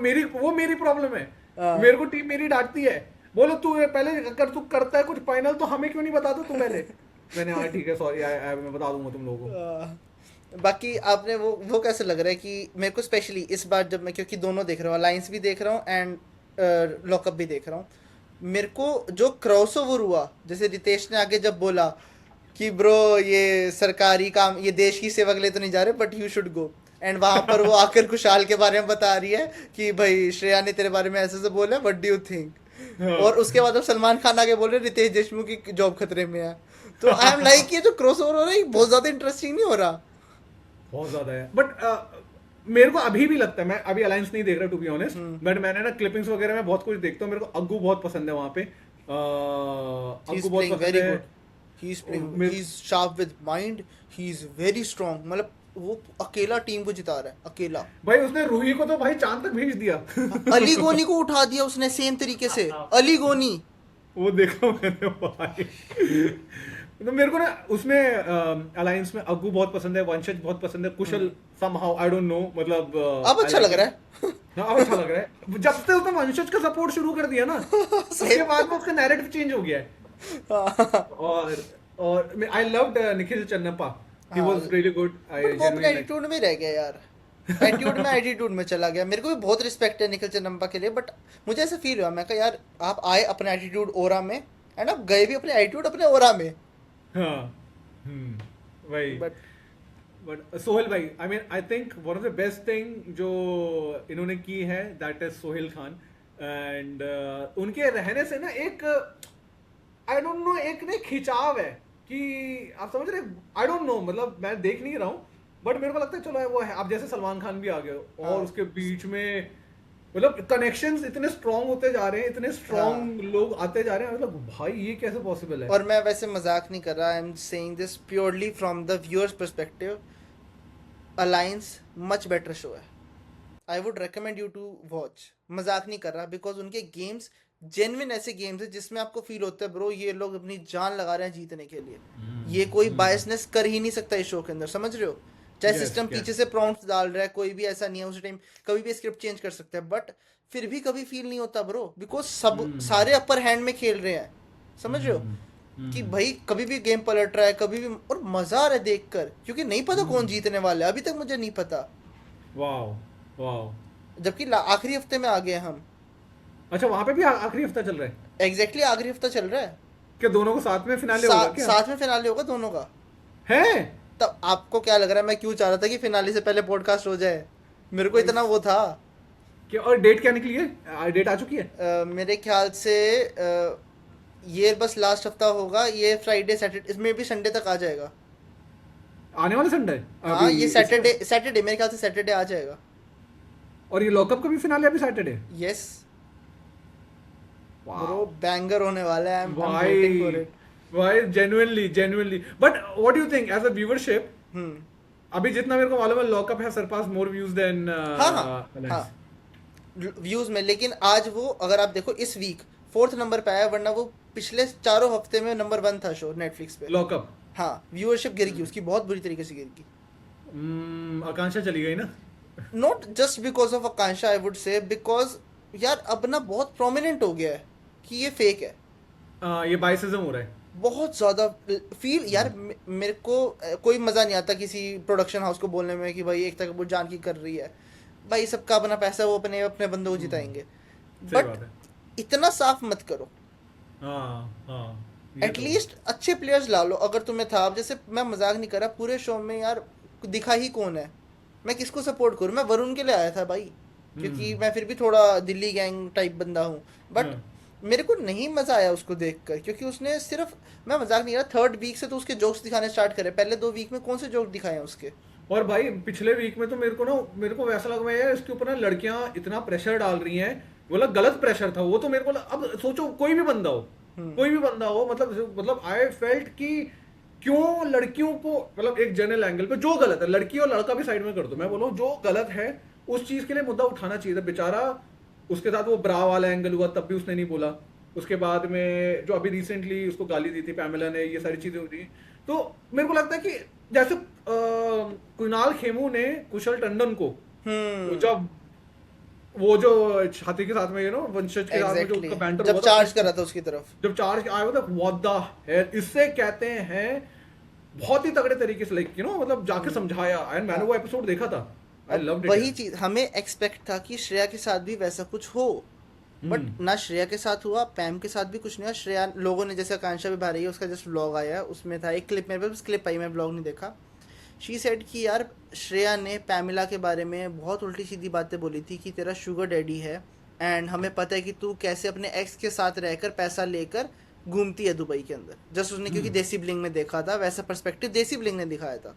मेरी प्रॉब्लम है। मेरे को टीम मेरी डांटती है, बोलो तू पहले अगर तू करता है कुछ फाइनल तो हमें क्यों नहीं बताता तू पहले। मैंने हाँ ठीक है सॉरी, मैं बता दूंगा तुम लोगों को। बाकी आपने वो कैसे लग रहा है कि मेरे को स्पेशली इस बार जब मैं, क्योंकि दोनों देख रहा हूँ, अलायंस भी देख रहा हूँ एंड लॉकअप भी देख रहा हूँ, मेरे को जो क्रॉसओवर हुआ, जैसे रितेश ने आगे जब बोला कि ब्रो ये सरकारी काम, ये देश की सेवा के लिए तो नहीं जा रहे but you should go, and वहां पर वो आकर खुशहाल के बारे में बता रही है कि भाई श्रेया ने तेरे बारे में ऐसे से बोला, व्हाट डू यू थिंक। और उसके बाद अब सलमान खान आगे बोल रहे रितेश देशमुख की जॉब खतरे में है। तो आई एम लाइक ये जो क्रॉसओवर हो रहा है बहुत ज्यादा इंटरेस्टिंग नहीं हो रहा? बहुत ज्यादा है, बट मेरे को अभी भी लगता है, मैं अभी अलायंस नहीं देख रहा टू बी ऑनेस्ट, बट मैंने ना क्लिपिंग्स वगैरह में बहुत कुछ देखता हूँ। मेरे को अग्गू बहुत पसंद है वहां पे, अग्गू बहुत पसंद है। he is sharp with mind, he is very strong, मतलब वो अकेला टीम को जिता रहा है, अकेला। भाई उसने रूही को तो भाई चांद तक भेज दिया। अली गोनी को उठा दिया उसने सेम तरीके से, अली गोनी। वो देखा मैंने भाई। तो मेरे को ना उसमें अलायंस में अग्गू बहुत पसंद है, वंशज बहुत पसंद है, कुशल समहाउ आई डोंट नो, मतलब अब अच्छा लग रहा है। अब अच्छा लग रहा है, जब से उसने वंशज का सपोर्ट शुरू कर दिया ना उसके बाद में उसका नैरेटिव चेंज हो गया है। और I loved Nikhil Channappa, he was really good. वो अपने एटीट्यूड में रह गया यार, एटीट्यूड में चला गया। मेरे को भी बहुत रिस्पेक्ट है निखिल चन्नप्पा के लिए, बट मुझे ऐसा फील हुआ, मैं कहा यार आप आए अपने एटीट्यूड ओरा में एंड आप गए भी अपने एटीट्यूड अपने ओरा में। हाँ वही। बट सोहेल भाई, I mean I think one of the best thing जो इन्होंने की है that is Sohail Khan, and उनके रहने से ना एक आई डोंट नो एक ना खिंचाव है कि आप समझ रहे, आई डोंट नो, मतलब मैं देख नहीं रहा हूँ बट मेरे को लगता है चलो वो है। अब जैसे सलमान खान भी आ गए और उसके बीच में मतलब कनेक्शंस इतने स्ट्रांग होते जा रहे हैं, इतने स्ट्रांग लोग आते जा रहे हैं, मतलब भाई ये कैसे पॉसिबल है। और मैं वैसे मजाक नहीं कर रहा, I am saying this purely from the viewer's perspective, alliance much better show है, I would recommend you to watch. मजाक नहीं कर रहा, बिकॉज उनके गेम्स जेन्युइन ऐसे गेम्स है जिसमें आपको फील होता है ब्रो ये लोग अपनी जान लगा रहे हैं जीतने के लिए, ये कोई बायसनेस कर ही नहीं सकता इस शो के अंदर, समझ रहे हो? चाहे सिस्टम पीछे से प्रॉम्प्ट्स डाल रहा है, कोई भी ऐसा नहीं है उस टाइम कभी भी स्क्रिप्ट चेंज कर सकता है, बट फिर भी कभी फील नहीं होता ब्रो, बिकॉज सब सारे अपर हैंड में खेल रहे हैं, समझ रहे हो? कि भाई कभी भी गेम पलट रहा है, कभी भी, और मजा आ रहा है देखकर, क्योंकि नहीं पता कौन जीतने वाला है, अभी तक मुझे नहीं पता। वाह जबकि आखिरी हफ्ते में आ गए हम। अच्छा वहां पे भी आखिरी हफ्ता चल रहा है? एग्जैक्टली आखिरी हफ्ता चल रहा है। क्या दोनों को साथ में फिनाले होगा क्या? साथ में फिनाले होगा दोनों का है। तब आपको क्या लग रहा है मैं क्यों चाह रहा था कि फिनाले से पहले पॉडकास्ट हो जाए? मेरे को इतना वो था कि। और डेट क्या निकली है? डेट आ चुकी है मेरे ख्याल से ये बस लास्ट हफ्ता होगा, ये फ्राइडे सैटरडे, इसमें भी संडे तक आ जाएगा, आने वाले संडे। हाँ ये सैटरडे मेरे ख्याल से सैटरडे आ जाएगा। और ये लॉकअप का भी फिनाले अभी सैटरडे? यस ब्रो, बैंगर होने वाला है, I'm waiting for it. भाई genuinely but what do you think as a viewership? अभी जितना मेरे को मालूम है लॉकअप है सरपास मोर व्यूज देन हाँ व्यूज में, लेकिन आज वो अगर आप देखो इस वीक 4th नंबर पे आया, वरना वो पिछले 4 हफ्ते में नंबर 1 था शो नेटफ्लिक्स पे लॉकअप। हाँ व्यूअरशिप गिर गई उसकी, बहुत बुरी तरीके से गिर गई। आकांक्षा चली गई ना? Not just because of Akanksha, I would say because यार अब ना बहुत प्रोमिनेंट हो गया है कि ये फेक है, ये बाइसिज्म हो रहा है बहुत ज्यादा फील यार। मेरे को कोई मजा नहीं आता किसी प्रोडक्शन हाउस को बोलने में कि भाई एकता कपूर जान की कर रही है, भाई सबका अपना पैसा, वो अपने अपने बंदों को जिताएंगे, बट इतना साफ मत करो। एटलीस्ट अच्छे प्लेयर्स ला लो अगर तुम्हें था। अब जैसे मैं मजाक नहीं कर रहा, पूरे शो में यार दिखा ही कौन है, मैं किसको सपोर्ट करूँ? मैं वरुण के लिए आया था भाई, क्योंकि मैं फिर भी थोड़ा दिल्ली गैंग टाइप बंदा हूँ, बट मेरे को नहीं मजा आया उसको देखकर, क्योंकि उसने सिर्फ, मैं मजाक नहीं कर रहा, 3rd वीक से तो उसके जोक्स दिखाने स्टार्ट करे, पहले 2 वीक में कौन से जोक दिखाए हैं उसके? और भाई पिछले वीक में तो मेरे को वैसा लगा यार इसके ऊपर ना लड़कियां इतना प्रेशर डाल रही हैं, बोला गलत प्रेशर था वो तो मेरे को अब सोचो कोई भी बंदा हो, मतलब आई फेल्ट कि क्यों लड़कियों को, मतलब एक जनरल एंगल पे जो गलत है लड़की और लड़का भी साइड में कर दो, मैं बोलूँ जो गलत है उस चीज के लिए मुद्दा उठाना चाहिए था। बेचारा उसके साथ वो ब्रा वाला एंगल हुआ तब भी उसने नहीं बोला, उसके बाद में जो अभी रिसेंटली उसको गाली दी थी पैमेला ने, ये सारी चीजें हुई। तो मेरे को लगता है कि जैसे कुणाल खेमू ने कुशल टंडन को जब वो जो छाती के साथ में वंशज के साथ में जो उसका बैंटर जब चार्ज कर रहा था उसकी तरफ, जब चार्ज आया था व्हाट द हेल, इससे कहते हैं बहुत ही तगड़े तरीके से मतलब जाके समझाया, एंड मैंने वो एपिसोड देखा था, आई लव्ड इट। वही चीज हमें एक्सपेक्ट था कि श्रेया के साथ भी वैसा कुछ हो, बट ना श्रेया के साथ हुआ, पैम के साथ भी कुछ नहीं हुआ। श्रेया लोगों ने, जैसे आकांक्षा भी भा रही है, उसका जस्ट व्लॉग आया है, उसमें था एक क्लिप, मेरे पास क्लिप आई, मैं व्लॉग नहीं देखा। शी सेड कि यार श्रेया ने पैमिला के बारे में बहुत उल्टी सीधी बातें बोली थी कि तेरा शुगर डैडी है, एंड हमें पता है कि तू कैसे अपने एक्स के साथ रहकर पैसा लेकर घूमती है दुबई के अंदर। जस्ट उसने क्योंकि देसी ब्लिंग में देखा था, वैसा पर्सपेक्टिव देसी ब्लिंग ने दिखाया था।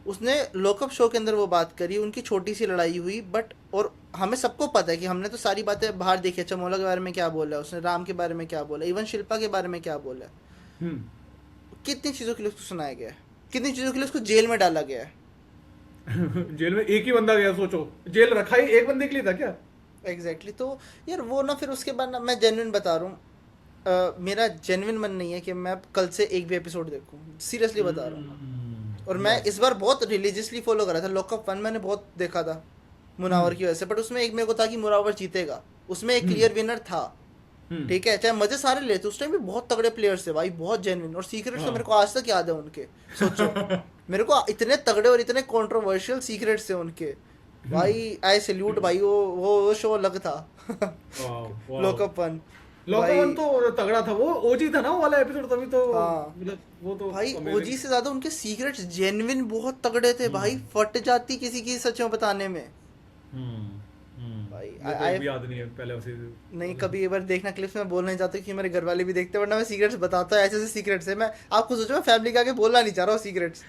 उसने लोकअप शो के अंदर वो बात करी, उनकी छोटी सी लड़ाई हुई, बट और हमें सबको पता है कि हमने तो सारी बातें बाहर देखी, चमोला के बारे में क्या बोला है उसने, राम के बारे में क्या बोला, इवन शिल्पा के बारे में क्या बोला है, कितनी चीज़ों के लिए उसको सुनाया गया है, कितनी चीज़ों के लिए उसको जेल में डाला गया है। जेल में एक ही बंदा गया, सोचो जेल रखा ही एक बंदे के लिए था क्या। एग्जैक्टली तो यार वो ना, फिर उसके बाद ना, मैं जेन्युइन बता रहा हूँ, मेरा जेन्युइन मन नहीं है कि मैं कल से एक भी एपिसोड देखूँ, सीरियसली बता रहा हूँ। और मैं इस बार बहुत रिलीजियसली फॉलो कर रहा था, लॉकअप 1 मैंने बहुत देखा था मुनावर की वजह से, बट उसमें एक मेरे को था कि मुनावर जीतेगा, उसमें एक क्लियर विनर था, ठीक है, चाहे मजे सारे लेते, उस टाइम भी बहुत तगड़े प्लेयर्स थे भाई, बहुत जेन्युइन, और सीक्रेट्स तो मेरे को आज तक याद है उनके, सोचो मेरे को इतने तगड़े और इतने कंट्रोवर्शियल सीक्रेट्स थे उनके भाई, आई सैल्यूट भाई, वो शो अलग था। लॉकअप 1 तो तगड़ा था, वो ओजी था ना वो वाला एपिसोड, तभी तो मतलब वो तो भाई ओजी से ज्यादा उनके सीक्रेट्स जेन्युइन बहुत तगड़े थे भाई, फट जाती किसी की सच में बताने में भाई। आई याद नहीं है पहले उसे, नहीं कभी एक बार देखना क्लिप्स में, बोलना नहीं चाहता कि मेरे घर वाले भी देखते, वरना मैं सीक्रेट्स बताता हूँ, ऐसे ऐसे सीक्रेट्स है, मैं आपको सोचो मैं फैमिली के आगे बोलना नहीं चाह रहा हूँ सीक्रेट्स।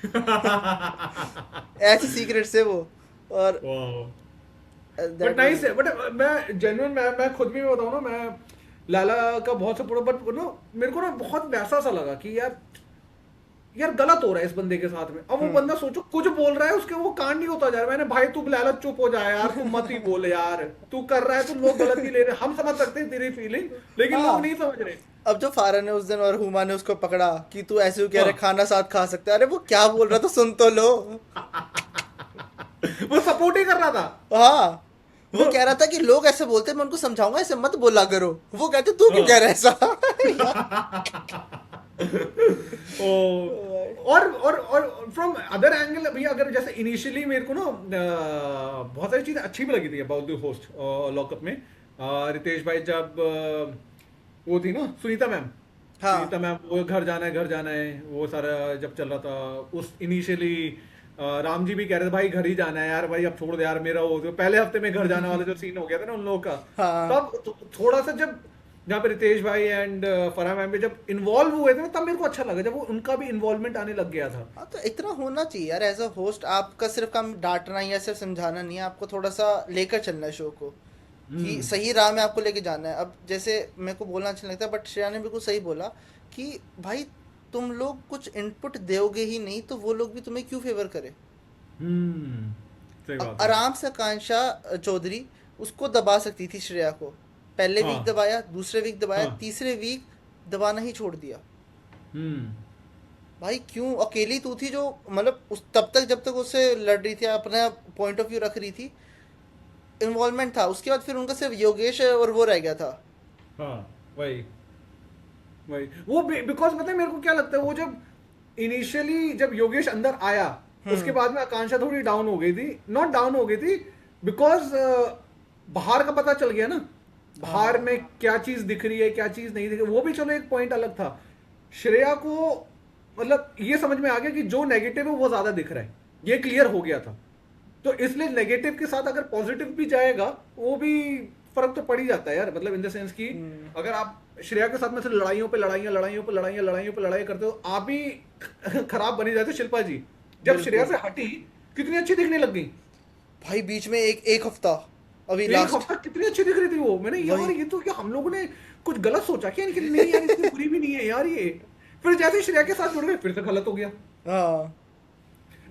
ऐसे सीक्रेट्स है वो, और बट नाइस है, बट मैं जेन्युइन, मैं खुद भी बताऊँ ना, मैं लाला का बहुत सपोर्ट, बट मेरे को ना बहुत वैसा सा लगा कि यार गलत हो रहा है इस बंदे के साथ में। अब वो बंदा सोचो कुछ बोल रहा है, उसके वो कांड नहीं होता जा रहा है, मैंने भाई तू लाला चुप हो जाए यार, तू मत ही बोल यार, तू कर रहा है तो लोग गलत ही ले रहे हैं, हम समझ सकते हैं तेरी फीलिंग, लेकिन लोग नहीं समझ रहे। अब जो फारा ने उस दिन और हुमा ने उसको पकड़ा कि तू ऐसे कह रहे खाना साथ खा सकता है, अरे वो क्या बोल रहा था सुन तो लो। वो सपोर्ट ही कर रहा था। हाँ वो कह रहा था कि लोग ऐसे बोलते हैं, मैं उनको समझाऊंगा ऐसे मत बोला करो, वो कहते तू क्यों कह रहा है ऐसा। और फ्रॉम अदर एंगल अभी अगर जैसे इनिशियली मेरे को ना बहुत सारी चीजें अच्छी भी लगी थी अबाउट द होस्ट लॉकअप में, रितेश भाई जब वो थी ना सुनीता मैम, सुनीता मैम वो घर जाना है वो सारा जब चल रहा था, उस इनिशियली राम जी भी कह रहे थे भाई घर ही जाना है यार, भाई अब छोड़ दे यार मेरा, वो तो पहले हफ्ते में घर जाने वाला जो सीन हो गया था ना उन लोगों का, तब थोड़ा सा जब जहाँ पे रितेश भाई एंड फरहा मैम भी जब इन्वॉल्व हुए थे तब मेरे को अच्छा लगा, जब वो उनका भी इन्वॉल्वमेंट आने लग गया था। हाँ तो इतना होना चाहिए यार, एज अ होस्ट आपका सिर्फ काम डांटना या सिर्फ समझाना नहीं है, आपको थोड़ा सा लेकर चलना है शो को, कि सही राह में आपको लेके जाना है। अब जैसे मेरे को बोलना अच्छा लगता है, बट श्रेया ने बिल्कुल सही बोला कि भाई तुम लोग कुछ इनपुट दोगे ही नहीं तो वो लोग भी तुम्हें क्यों फेवर करे। आराम से आकांक्षा चौधरी उसको दबा सकती थी श्रेया को, पहले वीक दबाया, दूसरे वीक दबाया, तीसरे वीक दबाना ही छोड़ दिया। भाई क्यों अकेली तू थी जो मतलब उस तब तक जब तक उससे लड़ रही थी, अपना पॉइंट ऑफ व्यू रख रही थी, इन्वॉल्वमेंट था, उसके बाद फिर उनका सिर्फ योगेश और वो रह गया था। वही वो बिकॉज पता है मेरे को क्या लगता है, वो जब इनिशियली जब योगेश अंदर आया उसके बाद में आकांक्षा थोड़ी डाउन हो गई थी, नॉट डाउन हो गई थी बिकॉज बाहर का पता चल गया ना, बाहर में क्या चीज दिख रही है क्या चीज नहीं दिख रही, वो भी चलो एक पॉइंट अलग था। श्रेया को मतलब ये समझ में आ गया कि जो नेगेटिव है वो ज्यादा दिख रहा है, ये क्लियर हो गया था, तो इसलिए नेगेटिव के साथ अगर पॉजिटिव भी जाएगा वो भी फर्क तो पड़ ही जाता है यार, मतलब इन द सेंस कि अगर आप श्रेया के साथ में से लड़ाइयों पे लड़ाई करते हो, आप भी खराब बनी जाते। शिल्पा जी जब श्रेया से हटी कितनी अच्छी दिखने लग गई भाई बीच में एक हफ्ता अभी एक लास्ट हफ्ता कितनी अच्छी दिख रही थी वो। मैंने यार वही ये तो क्या हम लोगों ने कुछ गलत सोचा क्या इनकी, नहीं यार इतनी बुरी भी नहीं है यार ये। फिर जैसे ही श्रेया के साथ जुड़ गए फिर से गलत हो गया। हाँ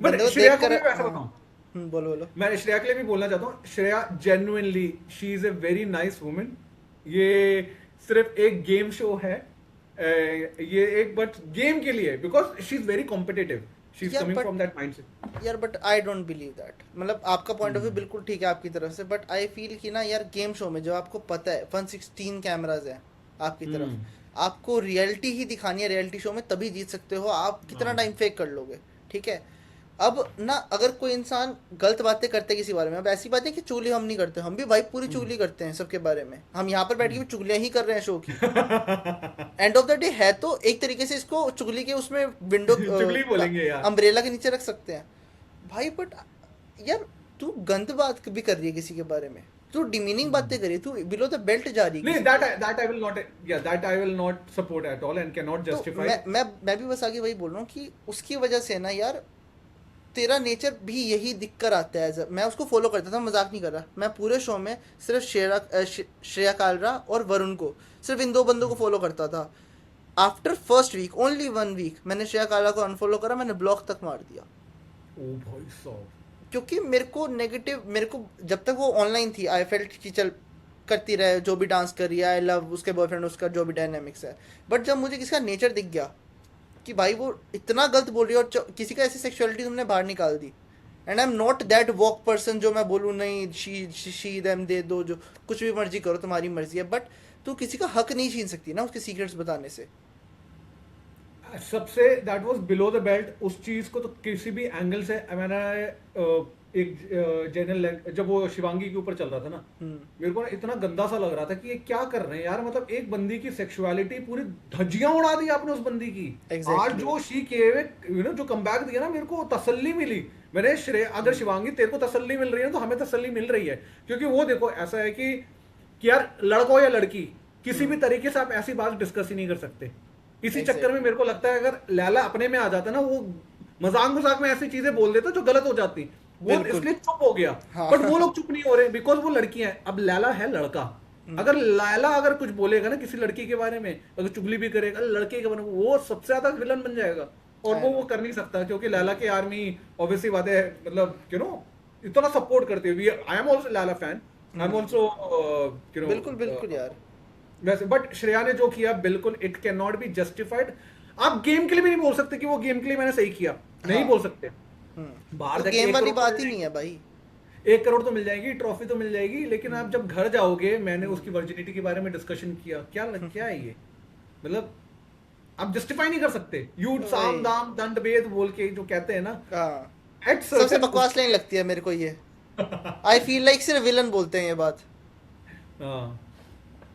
बट बंदे को श्रेया देख को कर भी वैसा हाँ बताऊं, बोलो बोलो मैं श्रेया के लिए भी बोलना चाहता हूँ, Shreya genuinely she is a very nice women. ये सिर्फ एक गेम शो है, ये एक बट गेम के लिए, because she is very competitive, she is यार coming but from that mindset. यार but I don't believe that, मतलब आपका पॉइंट ऑफ व्यू बिल्कुल ठीक है आपकी तरफ से, बट आई फील कि ना यार गेम शो में जब आपको पता है 116 कैमराज है आपकी तरफ, आपको रियलिटी ही दिखानी है, रियलिटी शो में तभी जीत सकते हो, आप कितना टाइम फेक कर लोगे, ठीक है। अब ना अगर कोई इंसान गलत बातें करते हैं किसी बारे में, अब ऐसी बात है कि चुगली हम नहीं करते, हम भी भाई पूरी चुगली करते हैं सबके बारे में, हम यहाँ पर बैठ के भी चुगलियां ही कर रहे हैं शो की, एंड ऑफ द डे है तो एक तरीके से इसको चुगली के उसमें विंडो चुगली बोलेंगे यार। अम्ब्रेला के नीचे रख सकते हैं भाई। बट यार तू गंद बात भी कर रही है किसी के बारे में, तू डिमीनिंग बातें कर रही है, तू बिलो द बेल्ट जा रही है नहीं, किसी के that I will not, yeah, that I will not support at all and cannot तो justify. मैं भी बस आगे वही बोल रहा हूँ कि उसकी वजह से ना यार तेरा नेचर भी यही दिख कर आता है। मैं उसको फॉलो करता था, मजाक नहीं कर रहा, मैं पूरे शो में सिर्फ श्रेया कालरा और वरुण को, सिर्फ इन दो बंदों को फॉलो करता था। After first week, only 1 week, मैंने श्रेया कालरा को अनफॉलो करा, मैंने ब्लॉक तक मार दिया, ओ भाई साहब, क्योंकि मेरे को नेगेटिव, मेरे को जब तक वो ऑनलाइन थी आई फेल्ट कि चल करती रहे जो भी डांस कर रही है, आई लव उसके बॉयफ्रेंड, उसका जो भी डायनेमिक्स है, बट जब मुझे किसी का नेचर दिख गया कि भाई वो इतना गलत बोल रही है और किसी का ऐसी सेक्सुअलिटी तुमने बाहर निकाल दी, and I am not that woke person जो मैं बोलूँ नहीं शी देम दे दो, जो कुछ भी मर्जी करो तुम्हारी मर्जी है, बट तू किसी का हक नहीं छीन सकती ना उसके सीक्रेट्स बताने से। सबसे that was below the belt. उस चीज को तो किसी भी एंगल से, मैंने एक जनरल जब वो शिवांगी के ऊपर चल रहा था ना, मेरे को ना इतना गंदा सा लग रहा था कि ये क्या कर रहे हैं यार, मतलब एक बंदी की सेक्सुअलिटी पूरी धज्जियां उड़ा दी आपने उस बंदी की। Exactly. आज जो शी के जो कमबैक दिया ना, मेरे को तसल्ली मिली। मैंने अगर शिवांगी तेरे को तसल्ली मिल रही है तो हमें तसल्ली मिल रही है, क्योंकि वो देखो ऐसा है कि यार लड़का हो या लड़की, किसी भी तरीके से आप ऐसी बात डिस्कस ही नहीं कर सकते। इसी चक्कर में मेरे को लगता है अगर लैला अपने में आ जाता ना, वो मजाक में ऐसी चीजें बोल देता जो गलत हो जाती, वो इसलिए चुप हो गया। हाँ। बट वो लोग चुप नहीं हो रहे बिकॉज वो लड़कियां हैं। अब लैला है लड़का, अगर लैला अगर कुछ बोलेगा ना किसी लड़की के बारे में, अगर चुगली भी करेगा लड़के के बारे में, वो सबसे ज्यादा विलन बन जाएगा, और वो कर नहीं सकता, क्योंकि लैला की आर्मी ऑब्वियसली बात है, मतलब यू नो इतना सपोर्ट करते हुए, I am also Laila fan, I am also you know, बिल्कुल बिल्कुल यार वैसे। बट श्रेया ने जो किया बिल्कुल it can not be justified. आप गेम के लिए भी नहीं बोल सकते कि वो गेम के लिए मैंने सही किया, नहीं बोल सकते। बाहर तो गेम वाली बात ही नहीं है भाई। 1 करोड़ तो मिल जाएगी, ट्रॉफी तो मिल जाएगी, लेकिन आप जब घर जाओगे, मैंने उसकी वर्जिनिटी के बारे में डिस्कशन किया, क्या है ये, मतलब आप जस्टिफाई नहीं कर सकते। यू साम दाम दंड भेद बोल के जो कहते हैं ना, सबसे बकवास लाइन लगती है मेरे को ये। आई फील लाइक सिर्फ विलन बोलते हैं ये बात।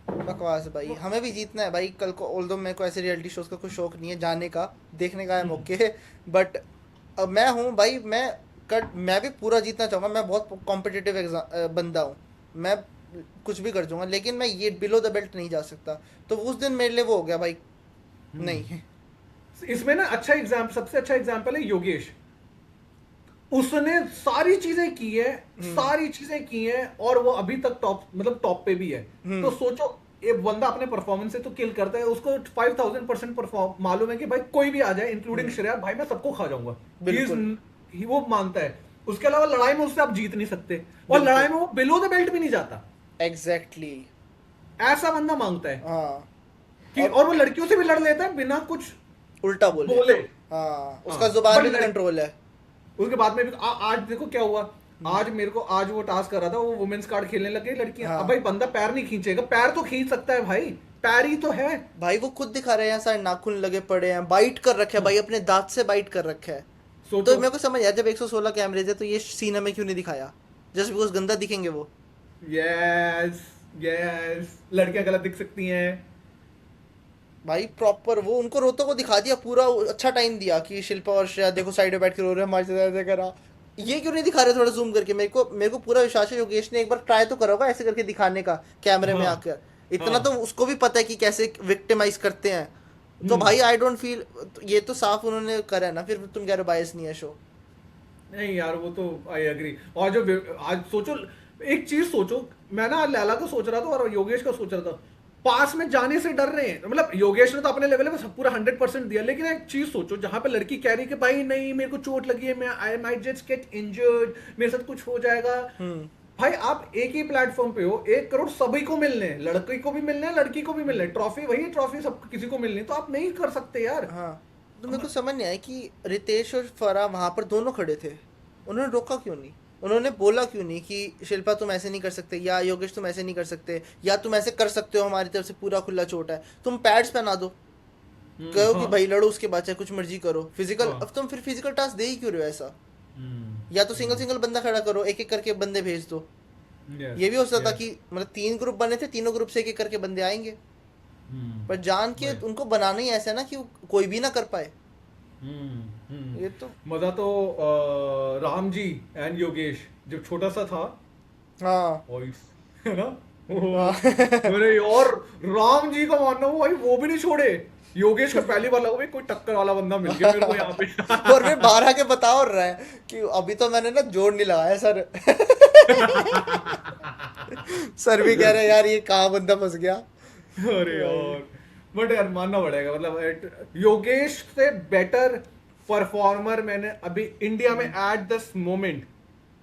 बकवास भाई, हमें भी जीतना है भाई कल को। ऑल्दो मेरे को ऐसे रियलिटी शोज का कोई शौक नहीं है जाने का, देखने का है मौके, बट अब मैं हूँ भाई, मैं भी पूरा जीतना चाहूँगा। मैं बहुत कॉम्पिटिटिव बंदा हूँ, मैं कुछ भी कर जाऊँगा, लेकिन मैं ये बिलो द बेल्ट नहीं जा सकता। तो उस दिन मेरे लिए वो हो गया भाई, नहीं। इसमें ना सबसे अच्छा एग्जाम्पल है योगेश। उसने सारी चीजें की है और वो अभी तक टॉप पे भी है। तो सोचो, एक बंदा अपने परफॉर्मेंस से तो किल करता है, उसको 5000% मालूम है कि भाई कोई भी आ जाए इंक्लूडिंग श्रेया, भाई मैं सबको खा जाऊंगा, वो मानता है। उसके अलावा लड़ाई में उससे आप जीत नहीं सकते, और लड़ाई में वो बिलो द बेल्ट भी नहीं जाता। एग्जैक्टली ऐसा बंदा मांगता है कि और वो लड़कियों से भी लड़ लेता है बिना कुछ उल्टा बोले। उसका जुबान भी कंट्रोल है। उसके बाद में भी आज देखो क्या हुआ। आज वो टास्क कर रहा था, वो वुमेन्स कार्ड खेलने लग गई लड़कियां। अब भाई बंदा पैर नहीं खींचेगा, पैर तो खींच सकता है भाई, पैर ही तो है भाई। वो खुद दिखा रहे हैं, सारे नाखून लगे पड़े हैं, बाइट कर रखे है भाई, अपने दांत से बाइट कर रखे है। तो मेरे को समझ आया जब 116 कैमरे थे तो ये सीन हमें क्यों नहीं दिखाया, जस्ट बिकॉज गंदा दिखेंगे वो। यस लड़कियां गलत दिख सकती हैं भाई। प्रॉपर वो उनको रोतों को दिखा दिया, पूरा अच्छा टाइम दिया कि शिल्पा और श्रेया देखो साइड में बैठ के रो रहे हैं, हमारे साथ ऐसे करा। ये क्यों नहीं दिखा रहे थोड़ा जूम करके? मेरे को पूरा विश्वास है योगेश ने एक बार ट्राई तो करा होगा ऐसे करके दिखाने का कैमरे में आकर। इतना तो उसको भी पता है कि कैसे विक्टिमाइज करते हैं। तो भाई आई डोंट फील, ये तो साफ उन्होंने करा है ना, फिर तुम कह रहे हो बायस नहीं है शो। नहीं यार वो तो आई एग्री। और जो आज सोचो, एक चीज सोचो, मैं ना लैला को सोच रहा था और योगेश का सोच रहा था, पास में जाने से डर रहे हैं। मतलब योगेश ने तो अपने लेवल पे पूरा 100% दिया, लेकिन एक चीज सोचो जहां पे लड़की कह रही कि भाई नहीं मेरे को चोट लगी है, मैं I might just get injured, मेरे साथ कुछ हो जाएगा। भाई आप एक ही प्लेटफॉर्म पे हो, 1 करोड़ सभी को मिलने हैं, लड़की को भी मिलने हैं, लड़की को भी मिलने हैं, ट्रॉफी वही ट्रॉफी सब किसी को मिलनी है, तो आप नहीं कर सकते यार। हाँ, तो मेरे को समझ नहीं आया कि रितेश और फराह वहां पर दोनों खड़े थे, उन्होंने रोका क्यों नहीं? उन्होंने बोला क्यों नहीं कि शिल्पा तुम ऐसे नहीं कर सकते, या योगेश तुम ऐसे नहीं कर सकते, या तुम ऐसे कर सकते हो, हमारी तरफ से पूरा खुला चोट है, तुम पैड्स पहना दो, कहो कि भाई लड़ो उसके बाद चाहे कुछ मर्जी करो, फिजिकल। अब तुम फिर फिजिकल टास्क दे ही क्यों रहे हो ऐसा? या तो सिंगल सिंगल बंदा खड़ा करो, एक एक करके बंदे भेज दो। ये भी हो सकता था कि मतलब 3 ग्रुप बने थे, तीनों ग्रुप से एक एक करके बंदे आएंगे, पर जान के उनको बनाना ही ऐसा है ना कि कोई भी ना कर पाए। ये तो मजा तो राम जी एंड योगेश जब छोटा सा था, हाँ है ना, मेरे और राम जी का मानना वो भाई वो भी नहीं छोड़े। योगेश का पहली बार लगा भाई कोई टक्कर वाला बंदा मिल गया मेरे को यहाँ पे। और फिर बाहर आके बता और रहा है कि अभी तो मैंने ना जोड़ नहीं लगाया सर। सर भी कह रहे हैं यार ये कहाँ बंदा फंस गया। अरे यार बट यार मानना पड़ेगा, मतलब योगेश से बेटर परफॉर्मर मैंने अभी इंडिया में एट दिस मोमेंट,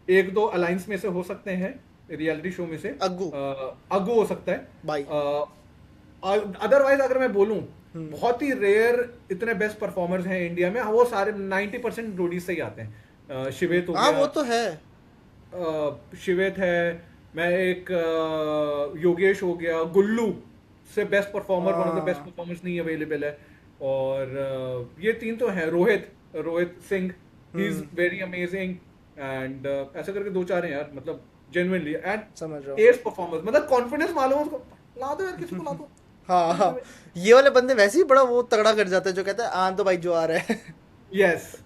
1-2 अलायंस में से हो सकते हैं, रियलिटी शो में से अग्गू हो सकता है भाई। अदरवाइज अगर मैं बोलूं बहुत ही रेयर इतने बेस्ट परफॉर्मर्स हैं इंडिया में, वो सारे 90% रोडीज से ही आते हैं। शिवेत हो गया, वो तो है, शिवेत है, मैं एक योगेश हो गया, गुल्लू से best performer, one of the best performers नहीं अवेलेबल है, और ये 3 तो हैं। Rohit Singh, he is very amazing, and ऐसा करके 2-4 हैं यार, मतलब जेन्युइनली एंड समझ रहा हूं, एस परफॉर्मर्स, मतलब कॉन्फिडेंस मालूम उसको, ला दो यार किसी को ला दो। हाँ ये वाले बंदे वैसे ही बड़ा वो तगड़ा कर जाते हैं जो कहते हैं आन तो भाई जो आ रहा है। यस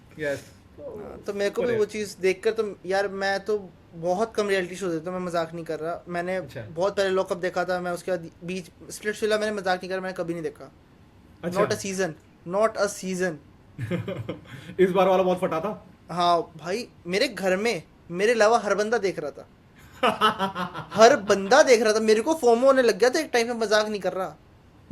तो मेरे को भी वो चीज़ देखकर तो यार, मैं तो बहुत कम रियलिटी शो देखता हूँ, मैं मजाक नहीं कर रहा। मैंने बहुत पहले लॉकअप देखा था, मैं उसके बाद बीच स्प्लिट्सविला, मैंने मजाक नहीं कर, मैंने कभी नहीं देखा। Not a season. इस बार वाला बहुत फटा था। हाँ भाई, मेरे घर में मेरे अलावा हर बंदा देख रहा था। हर बंदा देख रहा था, मेरे को फोमो होने लग गया था एक टाइम में, मजाक नहीं कर रहा।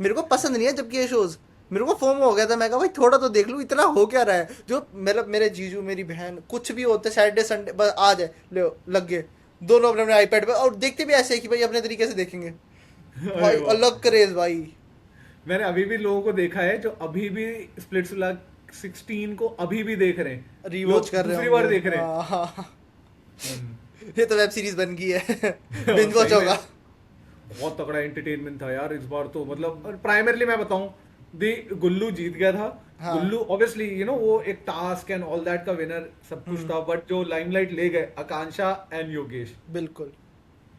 मेरे को पसंद नहीं है जबकि ये शोज, मेरे को फोमो हो गया था। मैं कहा भाई थोड़ा तो देख लूं, इतना हो क्या रहा है। जो मतलब मेरे जीजू मेरी बहन कुछ भी होते सैटरडे संडे बस आ जाए ले लग गए, दोनों अपने अपने आईपैड पे, और देखते भी ऐसे है कि भाई अपने तरीके से देखेंगे। भाई अलग क्रेज भाई। मैंने अभी भी लोगों को देखा है जो अभी भी स्प्लिट्सविला 16 को अभी भी देख रहे हैं, रिवॉच कर रहे हैं, दूसरी बार देख रहे हैं। ये तो वेब सीरीज बन गई है। बिंज वॉच होगा। बहुत तगड़ा एंटरटेनमेंट था यार इस बार तो, मतलब प्राइमरली मैं बताऊं गुल्लू जीत गया था। हाँ। गुल्लू ऑब्वियसली यू नो वो एक टास्क एंड ऑल दैट का विनर सब कुछ था, बट जो लाइमलाइट ले गए आकांक्षा एंड योगेश। बिल्कुल,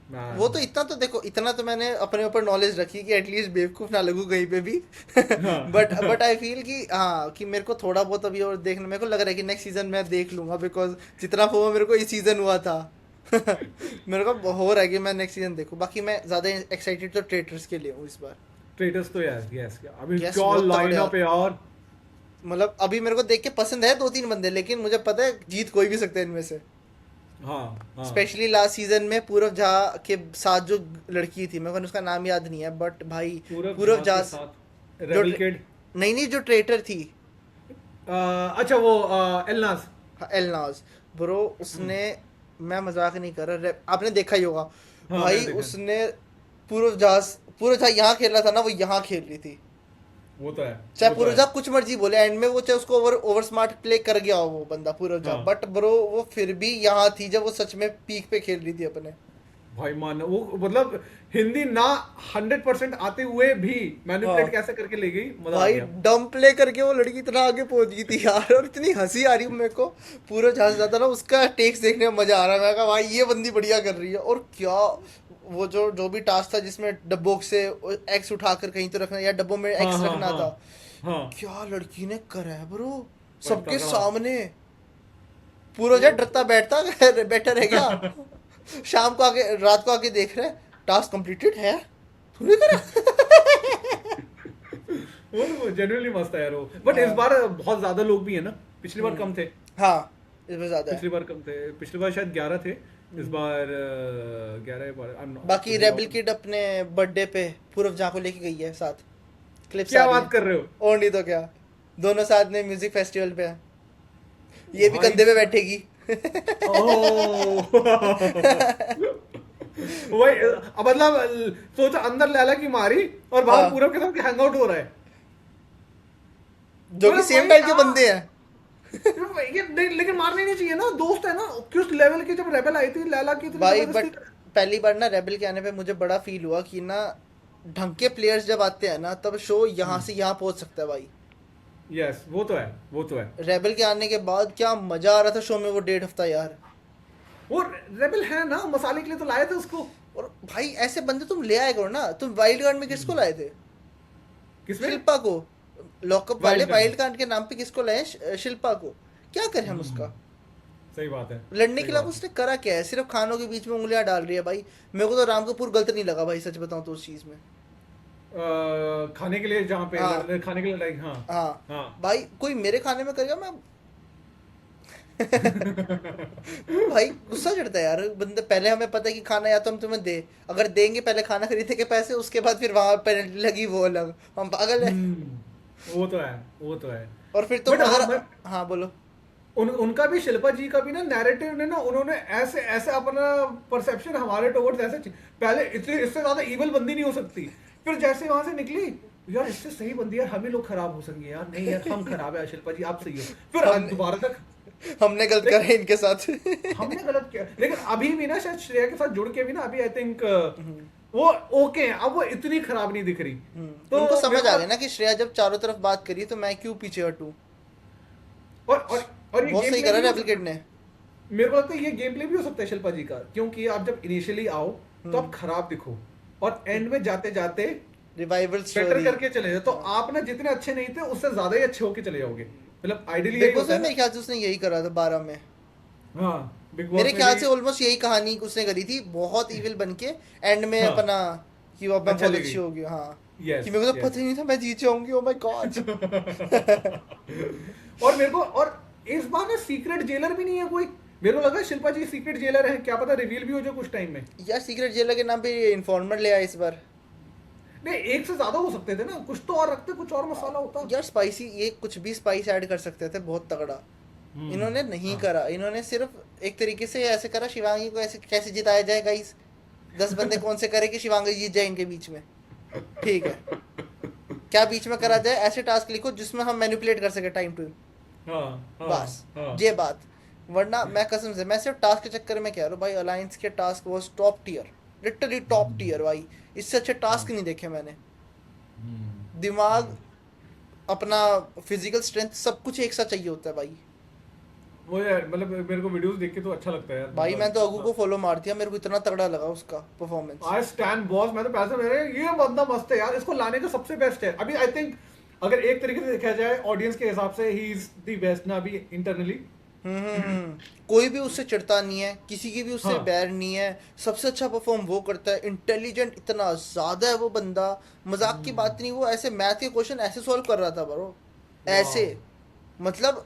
वो तो इतना तो देखो, इतना तो मैंने अपने ऊपर नॉलेज रखी कि एटलीस्ट बेवकूफ ना लगूं कहीं पे भी। बट आई फील कि हाँ कि मेरे को थोड़ा बहुत अभी और देखने, मेरे को लग रहा है कि नेक्स्ट सीजन मैं देख लूंगा, बिकॉज जितना फोमो मेरे को इस सीजन हुआ था। मेरे को हो रहा है कि मैं नेक्स्ट सीजन देखूं। बाकी मैं ज्यादा एक्साइटेड तो ट्रेटर्स के लिए हूँ इस बार। ट्रेटर्स तो यार यस अभी क्या लाइनअप है यार, मतलब अभी मेरे को देख के पसंद है 2-3 बंदे, लेकिन मुझे पता है जीत कोई भी सकता है इनमें से। हाँ स्पेशली लास्ट सीजन में पूरव झा के साथ जो लड़की थी, मेरे को उसका नाम याद नहीं है, बट भाई पूरव झा जो नहीं जो ट्रेटर थी, अच्छा वो एलनाज ब्रो, उसने, मैं मजाक नहीं कर रहा, आपने देखा ही होगा भाई, उसने पूरव झा यहाँ खेल रहा था ना, वो यहाँ खेल रही थी। वो तो है, चाहे पूरव झा कुछ मर्जी बोले एंड में, वो चाहे उसको ओवर स्मार्ट प्ले कर गया हो वो बंदा पूरव झा, बट ब्रो वो फिर भी यहाँ थी जब वो सच में पीक पे खेल रही थी अपने। भाई मान वो मतलब हिंदी ना 100% आते हुए भी मैनिपुलेट कैसे करके ले गई, मजा भाई डम प्ले करके वो लड़की इतना आगे पहुंच गई थी यार, और इतनी हंसी आ रही है मेरे को पूरव झा से ज्यादा ना, उसका टेक्स देखने में मजा आ रहा है। मैं कहा भाई ये बंदी बढ़िया कर रही है। और क्या वो जो भी टास्क था जिसमें डब्बों से एक्स उठाकर कहीं तो रखना या डब्बों में एक्स रखना था, क्या लड़की ने करा है ब्रो, सबके सामने। पूरा जो डरता बैठा रह गया। शाम को आके रात को आके देख रहे टास्क कंप्लीटेड है, थोड़ी करा। वो जेन्युइनली मस्त है यार वो, बट इस बार बहुत ज्यादा लोग भी है ना, पिछली बार कम थे। हाँ इस बार ज्यादा है। पिछली बार कम थे, पिछली बार शायद 11 थे, इस बार 11 बाकी रेबल किड अपने बर्थडे पे पूर्व जहाँ को लेके गई है साथ, क्लिप्स आ क्या रही बात है। कर रहे हो और नहीं तो क्या, दोनों साथ में म्यूजिक फेस्टिवल पे हैं। ये भी भाई कंधे पे बैठेगी। ओह वही मतलब सोचा अंदर लैला की मारी और बाहर हाँ, पूरब के साथ हैंग आउट हो रहा है। जो कि मतलब सेम भाई टाइप के बंदे हैं। लेकिन मारने नहीं चाहिए ना, दोस्त है ना। किस लेवल की जब रेबल आई थी लैला की इतनी भाई जबरदस्ती। बट पहली बार ना रेबल के आने पे मुझे बड़ा फील हुआ कि ना ढंग के प्लेयर्स जब आते हैं ना तब शो यहाँ से यहाँ पहुंच सकता है भाई। यस वो तो है, वो तो है। रेबल के आने के बाद क्या मजा आ रहा था शो में वो 1.5 हफ्ता यार। वो रेबल है ना, मसाले के लिए तो लाए थे उसको। और भाई ऐसे बंदे तुम ले आए करो ना। तुम वाइल्ड कार्ड में किसको लाए थे? किसमें? शिल्पा को। लॉकअप वाले वाइल्ड कार्ड में। वाइल्ड कार्ड के नाम पे किसको लाए? शिल्पा को। क्या करें हम हम्म, उसका? सही बात है, लड़ने सही के लिए बात उसने करा क्या है? सिर्फ खानों के बीच में उंगलियां डाल रही है भाई। मेरे को तो राम कपूर गलत नहीं लगा भाई, सच बताऊं तो उस चीज में। है। खाने के लिए जहाँ पे हाँ खाने के लिए लाइक, हाँ। हाँ हाँ। भाई, कोई मेरे खाने में करेगा मैं भाई गुस्सा चढ़ता है यार। बंदे पहले हमें पता है कि खाना या तो हम तुम्हें दे, अगर देंगे पहले खाना खरीदने के पैसे, उसके बाद फिर वहां पेनल्टी लगी वो अलग। हम पागल है। वो तो है, वो तो है। और फिर तुम बट हाँ, अगर मैं हाँ बोलो। उनका भी, शिल्पा जी का भी ना नैरेटिव ने ना, उन्होंने ऐसे ऐसे अपना परसेप्शन हमारे टुवर्ड्स ऐसे पहले इतने इससे ज्यादा इवल बंदी नहीं हो सकती, फिर जैसे वहां से निकली, यार इससे सही बंदी यार, हम ही लोग खराब हो सकेंगे यार, नहीं यार हम खराब है, शिल्पा जी आप सही हो, फिर हमने दोबारा तक हमने गलत करा है इनके साथ। हमने गलत किया। लेकिन अभी भी ना शायद श्रेया के साथ जुड़ के भी ना अभी आई थिंक वो ओके है, अब वो इतनी खराब नहीं दिख रही। तो उनको समझ मेरे आ को, गया ना कि श्रेया जब चारों तरफ बात करी तो मैं क्यों पीछे हटूं। और और ये बहुत गेम सही प्ले करा भी हो रेबल सकता किड ने। है। मेरे को लगता है ये गेम प्ले भी हो सकता है शिल्पा जी का, क्योंकि आप जब इनिशियली आओ तो आप खराब दिखो, और एंड में जाते जाते रिवाइवल बेटर स्टोरी। करके चले जाओ, तो आप ना जितने अच्छे नहीं थे उससे ज्यादा ही अच्छे होके चले जाओगे। मतलब आइडियली बिग यही बॉस होता में है ना। मेरे ख्याल से उसने यही करा था 12 में। हाँ, बिग मेरे बॉस में ख्याल भी। से ऑलमोस्ट यही कहानी उसने करी थी, बहुत इविल बन के एंड में हाँ, अपना कि वो अब मैं अच्छा बहुत ले अच्छी गई। हो गई। हाँ कि यस मेरे को तो पता यस। ही नहीं था मैं जीत जाऊंगी। Oh my God. और मेरे को, और इस बार ना सीक्रेट जेलर भी नहीं है कोई। मेरे को लगा शिल्पा जी सीक्रेट जेलर है, क्या पता रिवील भी हो जाए कुछ टाइम में। यार सीक्रेट जेलर के नाम पे इन्फॉर्मर ले आया इस बार। नहीं, एक से ज्यादा हो सकते थे ना, कुछ तो और रखते, कुछ और मसाला होता। यार स्पाइसी, ये कुछ भी स्पाइस ऐड कर सकते थे बहुत तगड़ा। इन्होंने नहीं हाँ। करा। इन्होंने सिर्फ एक तरीके से ऐसे करा, शिवांगी को ऐसे कैसे जिताया जाए गाइस। 10 बंदे कौन से करे कि शिवांगी जीत जाए इनके बीच में। ठीक है, क्या बीच में करा जाए, ऐसे टास्क लिखो जिसमें हम मैनिपुलेट कर सके टाइम टू। हाँ हाँ बस हाँ। ये बात। वरना मैं कसम से, मैं सिर्फ टास्क के चक्कर में कह रहा हूँ भाई, अलायंस के task was top tier, literally top tier भाई। इससे अच्छे टास्क नहीं देखे मैंने। दिमाग, अपना फिजिकल स्ट्रेंथ, सब कुछ एक साथ चाहिए होता है भाई। वो यार मतलब मेरे को वीडियोस देख के तो अच्छा लगता है यार, भाई मैं तो अगू को मतलब फॉलो मार दिया, मेरे को इतना तगड़ा लगा उसका परफॉर्मेंस। I stand boss. मैं तो पैसे मेरे, ये बंदा मस्त है यार, इसको लाने का सबसे बेस्ट है अभी। आई थिंक अगर एक तरीके से देखा जाए ऑडियंस के हिसाब से, ही इज द बेस्ट ना अभी इंटरनली। कोई भी उससे चिढ़ता नहीं है, किसी की भी उससे हाँ। बैर नहीं है। सबसे अच्छा परफॉर्म वो करता है, इंटेलिजेंट इतना ज्यादा है वो बंदा। मजाक की बात नहीं, वो ऐसे मैथ के क्वेश्चन ऐसे सॉल्व कर रहा था ब्रो, ऐसे। वाह। मतलब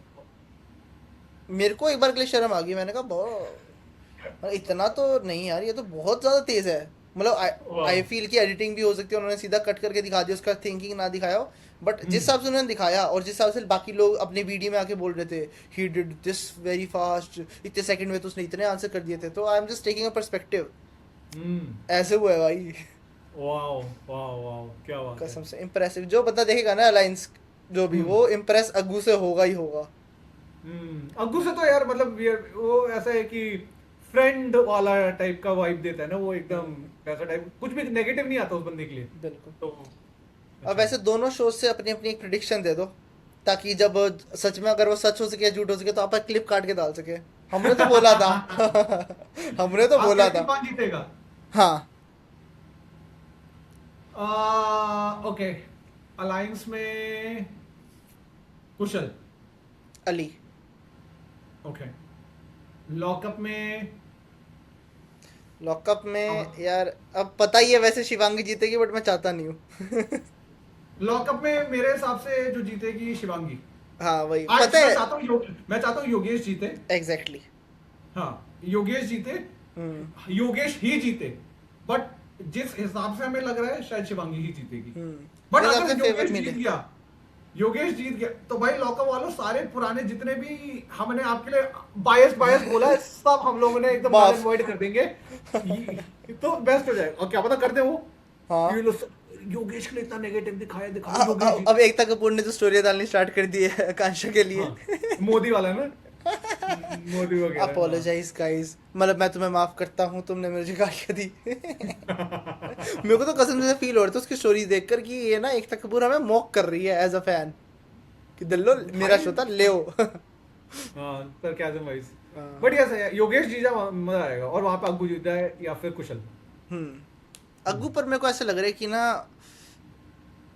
मेरे को एक बार के लिए शर्म आ गई। मैंने कहा बहुत, इतना तो नहीं यार, ये तो बहुत ज्यादा तेज है। मतलब आई वाह। फील की एडिटिंग भी हो सकती है, उन्होंने सीधा कट करके दिखा दिया, उसका थिंकिंग ना दिखाया हो। बट जिस हिसाब से उन्होंने दिखाया और जिस हिसाब से बाकी लोग अपने वीडियो में आके बोल रहे थे, he did this very fast, इतने सेकंड में तो उसने इतने आंसर कर दिए थे, तो I am just taking a perspective. ऐसे हुआ है भाई। वाह वाह वाह, क्या बात है। कसम से इम्प्रेसिव। जो बंदा देखेगा ना अलायंस जो भी, वो इम्प्रेस अग्गू से होगा ही होगा। अग्गू से तो यार मतलब वो ऐसा है कि फ्रेंड वाला टाइप का वाइब देता है ना वो, एकदम ऐसा टाइप, कुछ भी नेगेटिव नहीं आता उस बंदे के लिए। बिल्कुल। तो अब वैसे दोनों शोज से अपनी अपनी एक प्रिडिक्शन दे दो, ताकि जब सच में अगर वो सच हो सके या झूठ हो सके तो आप क्लिप काट के डाल सके। हमने तो बोला था। हमने तो आप बोला कहते था। हैं कौन जीतेगा? हाँ ओके, अलायंस में कुशल। अली। ओके, लॉकअप में लॉकअप में अब यार अब पता ही है वैसे शिवांगी जीतेगी, बट मैं चाहता नहीं हूँ। लॉकअप में मेरे हिसाब से जो जीतेगी शिवांगी। हाँ वही आज पता है मैं चाहता हूँ योगेश जीते। एग्जैक्टली। हाँ, योगेश जीते, योगेश ही जीते, बट जिस हिसाब से हमें लग रहा है शायद शिवांगी ही जीतेगी। बट मेरा अगर सबसे योगेश फेवरेट जीत मिले। गया, योगेश जीत गया तो भाई लॉकअप वालों सारे पुराने जितने भी हमने आपके लिए बायस बोला है सब हम लोगों ने एकदम माफ। अवॉइड कर देंगे। तो बेस्ट हो जाएगा। और क्या पता कर दे वो, हाँ। ये लोग योगेश के लिए इतना नेगेटिव दिखाया योगेश जीत। अब एकता कपूर ने तो स्टोरी डालनी स्टार्ट कर दी है आकांक्षा के लिए। हाँ, मोदी वाला ना, मोदी वगैरह। अपोलोजाइज गाइस, मतलब मैं तुम्हें माफ करता हूँ, तुमने मुझे गालियाँ दी। मेरे को तो कसम से फील हो रहा था उसकी स्टोरी देखकर कि ये ना एकता कपूर हमें मॉक कर रही है एज अ फैन, कि दिल्लो मेरा शो था ले। हाँ, पर क्या वाइज बट यस योगेश जीजा मजा आएगा। और वहां पे अग्गू जीता है या फिर कुशल। अग्गू पर मेरे को ऐसा लग रहा है कि ना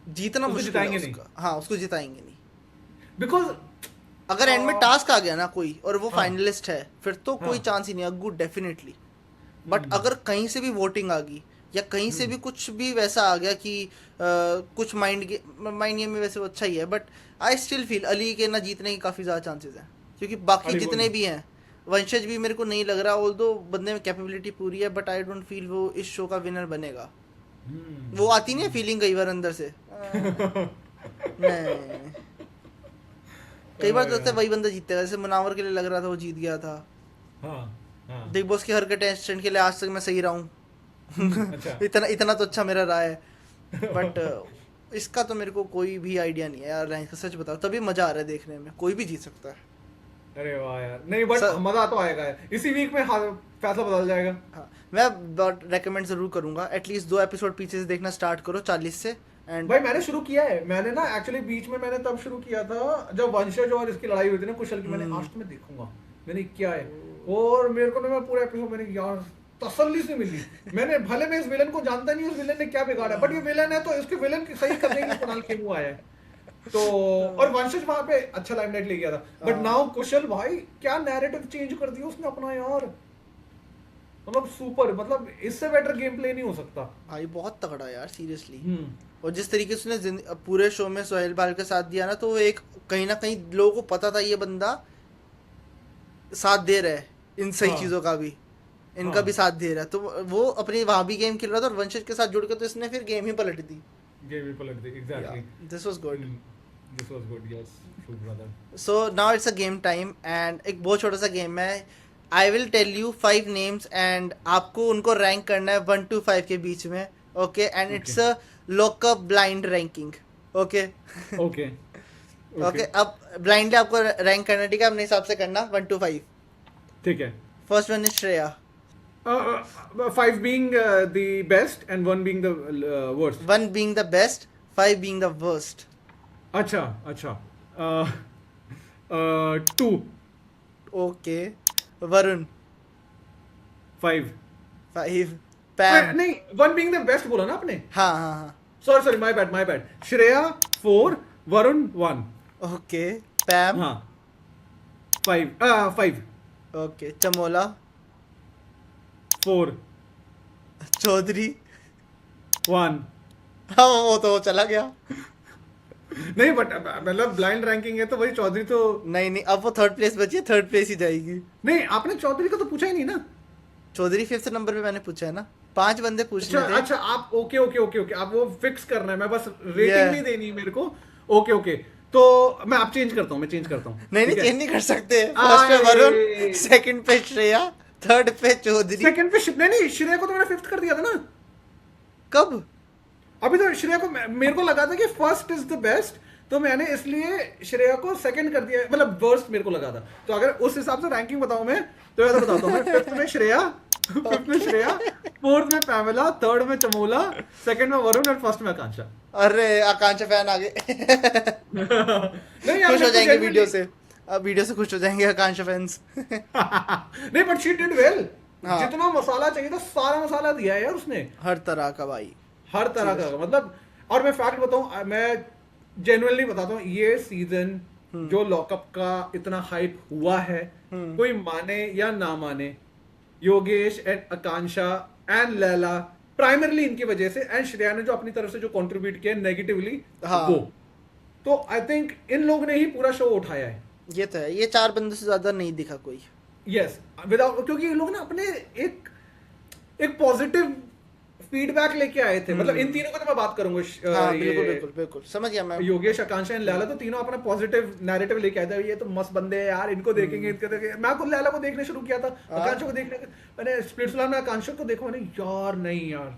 जीतना उसको मुश्किल जिताएंगे है नहीं। उसका। हाँ उसको जिताएंगे नहीं, बिकॉज अगर एंड में टास्क आ गया ना कोई और वो हाँ। फाइनलिस्ट है फिर तो कोई हाँ। चांस ही नहीं अग्गू डेफिनेटली। बट अगर कहीं से भी वोटिंग आ गई या कहीं से भी कुछ भी वैसा आ गया कि कुछ माइंड गेम में वैसे वो अच्छा ही है, but I still feel Ali के ना जीतने की काफ़ी ज़्यादा चांसेस हैं, क्योंकि बाकी अली जितने भी हैं वंशज भी मेरे को नहीं लग रहा, ऑल्दो बंदे में कैपेबिलिटी पूरी है, बट आई डोंट फील वो इस शो का विनर बनेगा। वो आती नहीं है फीलिंग कई बार अंदर से नहीं, कई बार तो लगता है वही बंदा जीतेगा, जैसे मुनावर के लिए लग रहा था वो जीत गया था। हाँ। बिग बॉस की हरकत टेंशन के लिए आज तक मैं सही रहा हूँ। अच्छा। इतना तो अच्छा मेरा रहा है, बट इसका तो मेरे को कोई भी आइडिया नहीं है यार, रैंक का सच बताओ, तभी मजा आ रहा है देखने में, कोई भी जीत सकता है। अरे वाह यार, नहीं बट मजा तो आएगा यार। इसी वीक में फैसला बदल जाएगा। हाँ मैं रेकमेंड जरूर करूंगा, एटलीस्ट 2 एपिसोड पीछे से देखना स्टार्ट करो 40 से। एंड भाई मैंने शुरू किया है, मैंने ना एक्चुअली बीच में मैंने तब शुरू किया था जब वंशज और इसकी लड़ाई हुई थी ना कुशल की। मैंने आज तो मैं देखूंगा, मैंने क्या है, और मेरे को ना मैं पूरा एपिसोड मैंने यार तसल्ली से मिली। मैंने भले मैं इस विलन को जानता नहीं, उस विलन ने क्या बिगाड़ा, बट ये विलन है तो इसके विलन की सही करने के लिए कुणाल खेमू आया है। तो और वंशज वहां पे अच्छा लाइमलाइट ले गया था, बट नाउ कुशल भाई क्या नैरेटिव चेंज कर दिया उसने अपना यार, मतलब सुपर, मतलब इससे बेटर गेम प्ले नहीं हो सकता भाई, बहुत तगड़ा यार सीरियसली। और जिस तरीके से उसने पूरे शो में सोहेल बाल के साथ दिया ना, तो एक कहीं ना कहीं लोगों को पता था ये बंदा साथ दे रहा है इन सही हाँ। चीजों का भी, इनका भी साथ दे रहा है, तो वो अपनी वहां भी गेम खेल रहा था और वंशज के साथ जुड़ के तो इसने फिर गेम ही पलट दी। गेम ही पलट दी, exactly. This was good, this was good, yes true brother. So now it's a game time, and एक बहुत छोटा सा गेम है। I will tell you 5 names and आपको उनको रैंक करना है 1 to 5 के बीच में, okay? And it's a lockup blind ranking, okay? Okay okay, अब ब्लाइंडली आपको रैंक करना, ठीक है? अपने हिसाब से करना 1 to 5। ठीक है। First one is Shreya. 5 being the best and 1 being the worst. 1 being the best, 5 being the worst. अच्छा 2 ओके, वरुण 5 5, पैम नहीं 1 being the best बोला ना आपने? हाँ, sorry my bad. Shreya 4, Varun 1। Okay, Pam हाँ 5 ओके, चमोला 4, चौधरी 1। हाँ वो तो चला गया। नहीं बट मतलब ब्लाइंड रैंकिंग है तो वही चौधरी तो नहीं अब वो 3rd प्लेस बची है, 3rd प्लेस ही जाएगी। नहीं, आपने चौधरी का तो पूछा ही नहीं ना। चौधरी 5th नंबर पे मैंने पूछा है ना, 5 बंदे पूछने थे। अच्छा आप ओके आप वो फिक्स करना है, मैं बस रेटिंग नहीं देनी है मेरे को। ओके तो मैं आप चेंज करता हूँ नहीं चेंज नहीं कर सकते। फर्स्ट पे वरुण, 2nd पे श्रेया, 3rd पे चौधरी। सेकंड पे नहीं, श्रेया को तो मैंने 5th कर दिया था ना। कब? अभी तो श्रेया को मेरे को लगा था कि फर्स्ट इज द बेस्ट, तो मैंने इसलिए श्रेया को 2nd कर दिया, मतलब वर्स्ट मेरे को लगा था। तो अगर उस हिसाब से रैंकिंग बताऊं मैं तो ऐसा बताता हूँ मैं 5th में श्रेया, 4th में पैमेला, 3rd में चमोला, 2nd में वरुण और 1st में आकांक्षा। अरे आकांक्षा फैन आ गए। नहीं खुश हो जाएंगे वीडियो से, अब वीडियो से खुश हो जाएंगे आकांक्षा फैंस। नहीं बट शी डिड वेल। जितना मसाला चाहिए था सारा मसाला दिया है यार उसने, हर तरह का भाई, हर तरह का, मतलब। और मैं फैक्ट बताऊं, मैं जेन्युइनली बताता हूँ, ये सीजन जो लॉकअप का इतना हाइप हुआ है, कोई माने या ना माने, Yogesh and Akanksha and Laila primarily इनकी वजह से, एंड श्रेया ने जो अपनी तरफ से जो कंट्रीब्यूट किया नेगेटिवली, वो तो आई थिंक इन लोग ने ही पूरा शो उठाया है। ये तो है, ये 4 बंदों से ज्यादा नहीं दिखा कोई। यस, विदाउट, क्योंकि ये लोग ना अपने एक एक पॉजिटिव फीडबैक लेके आए थे। मतलब इन तीनों को तो मैं बात करूंगा, हाँ बिल्कुल बिल्कुल बिल्कुल, समझ गया मैं। योगेश, आकांक्षा एंड लैला, तो तीनों अपना पॉजिटिव नैरेटिव लेके आए थे। ये तो मस्त बंदे हैं यार, इनको देखेंगे, इनको देखेंगे। मैं खुद लैला को देखने शुरू किया था, आकांक्षा को देखने, मैंने स्प्लिट्सविला में आकांक्षा को देखा, मैंने यार नहीं यार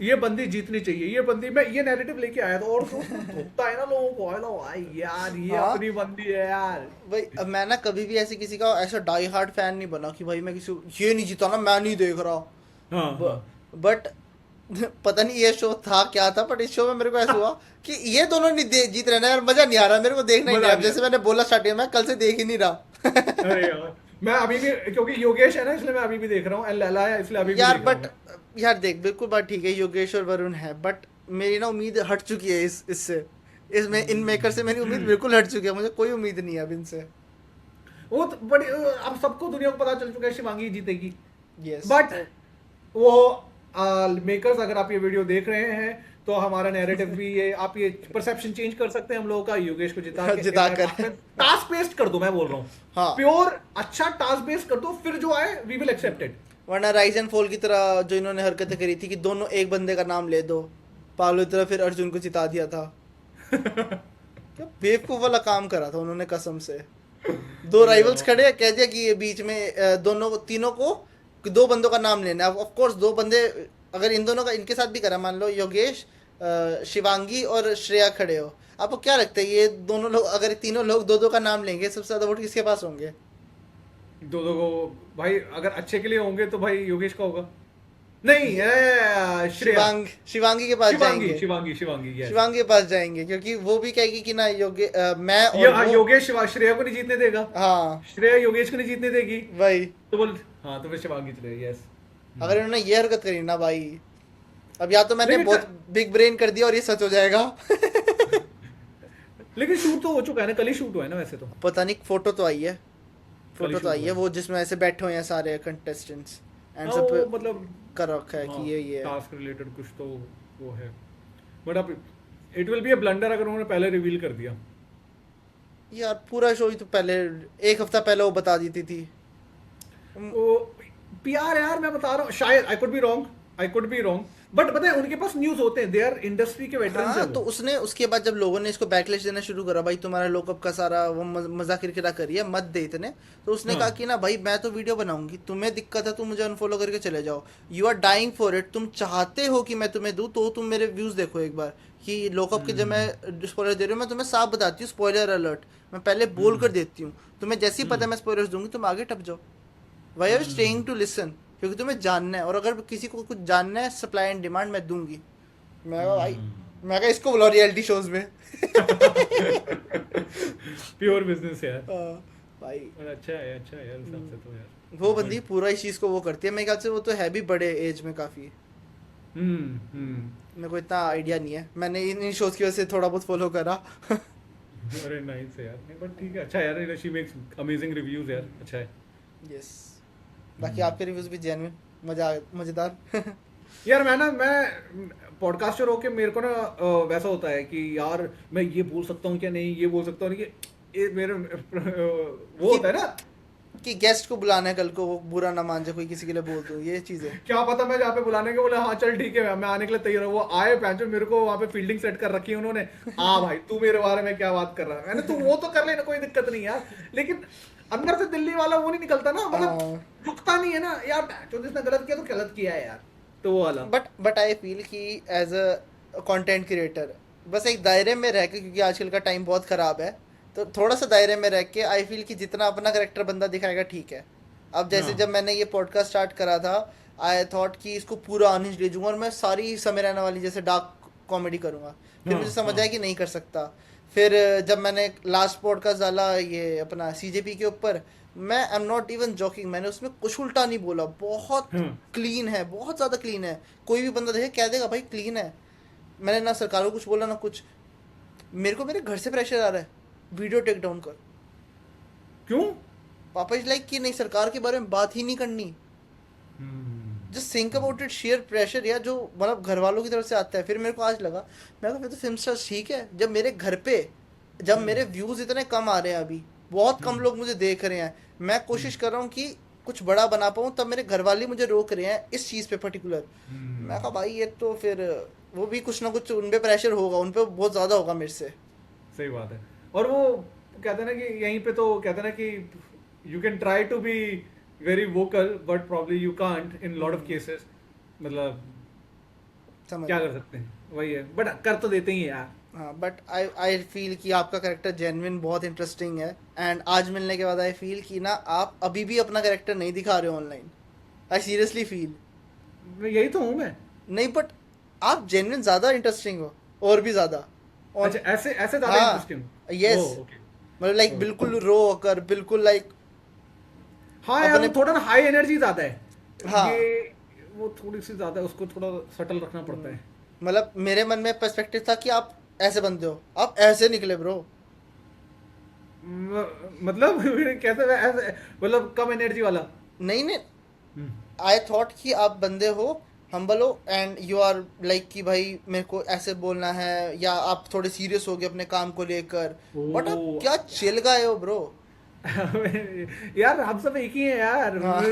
ये बंदी जीतनी चाहिए, ये बंदी, मैं ये नैरेटिव लेके आया था। और तो धोखता है ना लोगों को, हेलो भाई यार ये अपनी बंदी है यार भाई। अब मैं ना कभी भी ऐसे किसी का ऐसा डाई हार्ड फैन नहीं बना कि भाई मैं किसी ये नहीं जीता ना मैं नहीं देख रहा। हाँ, बट पता नहीं ये शो था क्या था, बट इस शो में मेरे को ऐसा हुआ कि ये दोनों नहीं जीत रहे ना यार, मजा नहीं आ रहा मेरे को देखना ही नहीं। अब जैसे मैंने बोला स्टार्टिंग में, कल से देख ही नहीं रहा। अरे यार मैं अभी भी, क्योंकि योगेश है ना इसलिए मैं अभी भी देख रहा हूँ, एंड लैला है इसलिए अभी भी यार देख रहा बट हूँ। यार देख, बिल्कुल बात ठीक है, योगेश और वरुण है, बट मेरी ना उम्मीद हट चुकी है इससे, इसमें इन मेकर से मेरी उम्मीद बिल्कुल हट चुकी है। मुझे कोई उम्मीद नहीं है अब इनसे। वो तो बड़ी, अब सबको दुनिया को पता चल चुका है शिवांगी जीतेगी। यस, बट वो मेकर्स, अगर आप ये वीडियो देख रहे हैं तो हमारा नैरेटिव भी ये, आप ये परसेप्शन चेंज कर सकते हैं हम लोगों का, योगेश को जिता कर टास्क बेस्ड कर दो, मैं बोल रहा हूँ। हाँ, प्योर अच्छा टास्क बेस्ड कर दो, फिर जो आए वी विल एक्सेप्ट इट। वरना राइज एंड फॉल की तरह जो इन्होंने हरकतें करी थी कि दोनों एक बंदे का नाम ले दो, पालो की तरह फिर अर्जुन को जिता दिया था। क्या बेवकूफ वाला काम करा था उन्होंने कसम से। 2 राइवल्स खड़े हैं, कह दिया कि ये बीच में दोनों तीनों को 2 बंदों का नाम लेना है। ऑफ कोर्स 2 बंदे, अगर इन दोनों का इनके साथ भी करा, मान लो योगेश, शिवांगी और श्रेया खड़े हो, आपको क्या लगता है ये दोनों लोग, अगर तीनों लोग 2-2 का नाम लेंगे, सबसे ज्यादा वोट किसके पास होंगे? दो को भाई, अगर अच्छे के लिए होंगे तो भाई योगेश का होगा। नहीं, शिवांगी के पास जाएंगे। शिवांगी के पास जाएंगे, क्योंकि वो भी कहेगी कि ना मैं और योगेश श्रेया को नहीं जीतने देगा। हाँ, श्रेया योगेश को नहीं जीतने देगी, वही तो बोल, हाँ तो फिर शिवांगी चले। यस, अगर इन्होंने ये हरकत करी ना भाई, अब या तो मैंने बहुत बिग ब्रेन कर दिया और ये सच हो जाएगा। लेकिन शूट तो हो चुका है ना, कल ही शूट हुआ है ना वैसे तो। पता नहीं, फोटो तो आई है, वो जिसमें ऐसे बैठे हुए हैं सारे कंटेस्टेंट्स एंड सब मतलब कर रखा है कि ये टास्क रिलेटेड कुछ तो वो है। बट अब it will be a blunder अगर उन्होंने पहले रिवील कर दिया। यार पूरा शो ही तो पहले 1 हफ्ता पहले वो बता दी थी। वो पीआर यार, मैं बता रहा हूँ, शायद I could be wrong, but पता है उनके पास न्यूज़ होते हैं, दे आर इंडस्ट्री के वेटरन्स हैं। तो उसने उसके बाद जब लोगों ने इसको बैकलैश देना शुरू करा, भाई तुम्हारा लोकअप का सारा वो मजाक किरकिरा करिए, मत दे इतने, तो उसने कहा कि ना भाई मैं तो वीडियो बनाऊंगी, तुम्हें दिक्कत है तुम मुझे अनफॉलो करके चले जाओ, you are dying for it, तुम चाहते हो कि मैं तुम्हें दूं, तो तुम मेरे व्यूज देखो एक बार कि लोकअप के, जब मैं स्पॉइलर दे रही हूँ, मैं तुम्हें साफ बताती हूँ, स्पॉइलर अलर्ट, मैं पहले बोल कर देती हूँ, तुम्हें जैसे ही पता है मैं स्पॉइलर्स दूंगी तुम आगे टप जाओ। Why are staying to listen, क्योंकि तुम्हें जानना है, और अगर किसी को कुछ जानना है, सप्लाई एंड डिमांड मैं दूंगी। मैं भाई, मैं कहा इसको बुलाओ रियलिटी शोज में। प्योर बिजनेस यार भाई। अच्छा है यार, सबसे तो यार वो बंदी पूरा इस चीज को वो करती है, मेरे ख्याल से वो तो है भी बड़े एज में काफी। मेरे को इतना आइडिया नहीं है, मैंने इन शोज की वजह से थोड़ा बहुत फॉलो करा। अरे नाइस यार, नहीं बट ठीक है, अच्छा यार, शी मेक्स अमेजिंग रिव्यूज यार, अच्छा है। यस, बाकी आपके रिव्यूज भी जेन्युइन मजेदार। यार मैं पॉडकास्टर होके मेरे को ना वैसा होता है कि यार मैं ये बोल सकता हूँ क्या नहीं, ये बोल सकता हूँ नहीं, कि ये मेरे वो होता है ना कि गेस्ट को बुलाना है कल को, वो बुरा ना मान जाए कोई, किसी के लिए बोल दूं, ये चीज है। क्या पता मैं जहाँ पे बुलाने के बोले हाँ चल ठीक है मैं आने के लिए तैयार हूँ, वो आए पैंचो, मेरे को वहाँ पे फील्डिंग सेट कर रखी है उन्होंने, हाँ भाई तू मेरे बारे में क्या बात कर रहा है, मैंने तू वो तो कर लेना, कोई दिक्कत नहीं यार, लेकिन अंदर से दिल्ली वाला वो नहीं निकलता ना, मतलब रुकता नहीं है ना यार, जो जिसने गलत किया तो गलत किया है यार, तो वो वाला। बट आई फील कि एज अ कंटेंट क्रिएटर बस एक दायरे में रह के, क्योंकि आजकल का टाइम बहुत खराब है, तो थोड़ा सा दायरे में रह के आई फील कि जितना अपना करेक्टर बंदा दिखाएगा ठीक है। अब जैसे जब मैंने ये पॉडकास्ट स्टार्ट करा था, आई थॉट कि इसको पूरा अनहिंज ले जाऊंगा और मैं सारी समय रहने वाली जैसे डार्क कॉमेडी करूंगा, फिर मुझे समझ आया कि नहीं कर सकता। फिर जब मैंने लास्ट पॉडकास्ट डाला ये अपना सीजेपी के ऊपर, मैं I am not even joking, मैंने उसमें कुछ उल्टा नहीं बोला, बहुत क्लीन है, बहुत ज़्यादा क्लीन है, कोई भी बंदा देखे कह देगा भाई क्लीन है। मैंने ना सरकार को कुछ बोला ना कुछ। मेरे को मेरे घर से प्रेशर आ रहा है, वीडियो टेक डाउन कर। क्यों? पापा इज लाइक कि नहीं, सरकार के बारे में बात ही नहीं करनी, just think about it, share pressure या जो मतलब घर वालों की तरफ से आता है। फिर मेरे को आज लगा, मैं फिर तो फिल्म स्टार्स ठीक है, जब मेरे घर पे जब मेरे व्यूज इतने कम आ रहे हैं अभी, बहुत कम लोग मुझे देख रहे हैं, मैं कोशिश कर रहा हूँ कि कुछ बड़ा बना पाऊँ, तब मेरे घर वाले मुझे रोक रहे हैं इस चीज़ पे पर्टिकुलर। मैं कहा भाई ये तो फिर वो भी कुछ ना कुछ उन पे प्रेशर होगा, उन पे बहुत ज़्यादा होगा मेरे से। सही बात है। और वो कहते हैं ना कि यहीं पे तो कहते हैं ना कि you can try to be very vocal but probably you can't in lot of cases. मतलब समझ क्या रहे कर सकते हैं, वही है, बट कर तो देते ही हैं यार। हाँ, बट आई फील कि आपका करेक्टर जेन्युइन बहुत इंटरेस्टिंग है, एंड आज मिलने के बाद आई फील कि ना आप अभी भी अपना करेक्टर नहीं दिखा रहे हो ऑनलाइन। आई सीरियसली फील, यही तो हूँ मैं। नहीं बट आप जेन्युइन ज़्यादा इंटरेस्टिंग हो, और भी ज़्यादा। और अच्छा, ऐसे ऐसे ज्यादा हाँ, इंटरेस्टिंग। Yes, oh okay. मतलब लाइक बिल्कुल रो होकर, बिल्कुल लाइक हाँ यार, अपने, वो थोड़ा ना हाई एनर्जी ज्यादा है। हाँ, ये वो थोड़ी सी ज्यादा, उसको थोड़ा सटल रखना पड़ता है। मतलब मेरे मन में पर्सपेक्टिव था कि आप ऐसे बनते हो, आप ऐसे निकले ब्रो। मतलब कैसे मतलब कम एनर्जी वाला। नहीं नहीं, हम्म। आई थॉट कि आप बंदे हो, हम्बल हो, एंड यू आर लाइक कि भाई मेरे को ऐसे बोलना है, या आप थोड़े सीरियस हो गए अपने काम को लेकर। बट आप ओ क्या चिल गए हो ब्रो। यार हम सब एक ही हैं यार। मेरे हाँ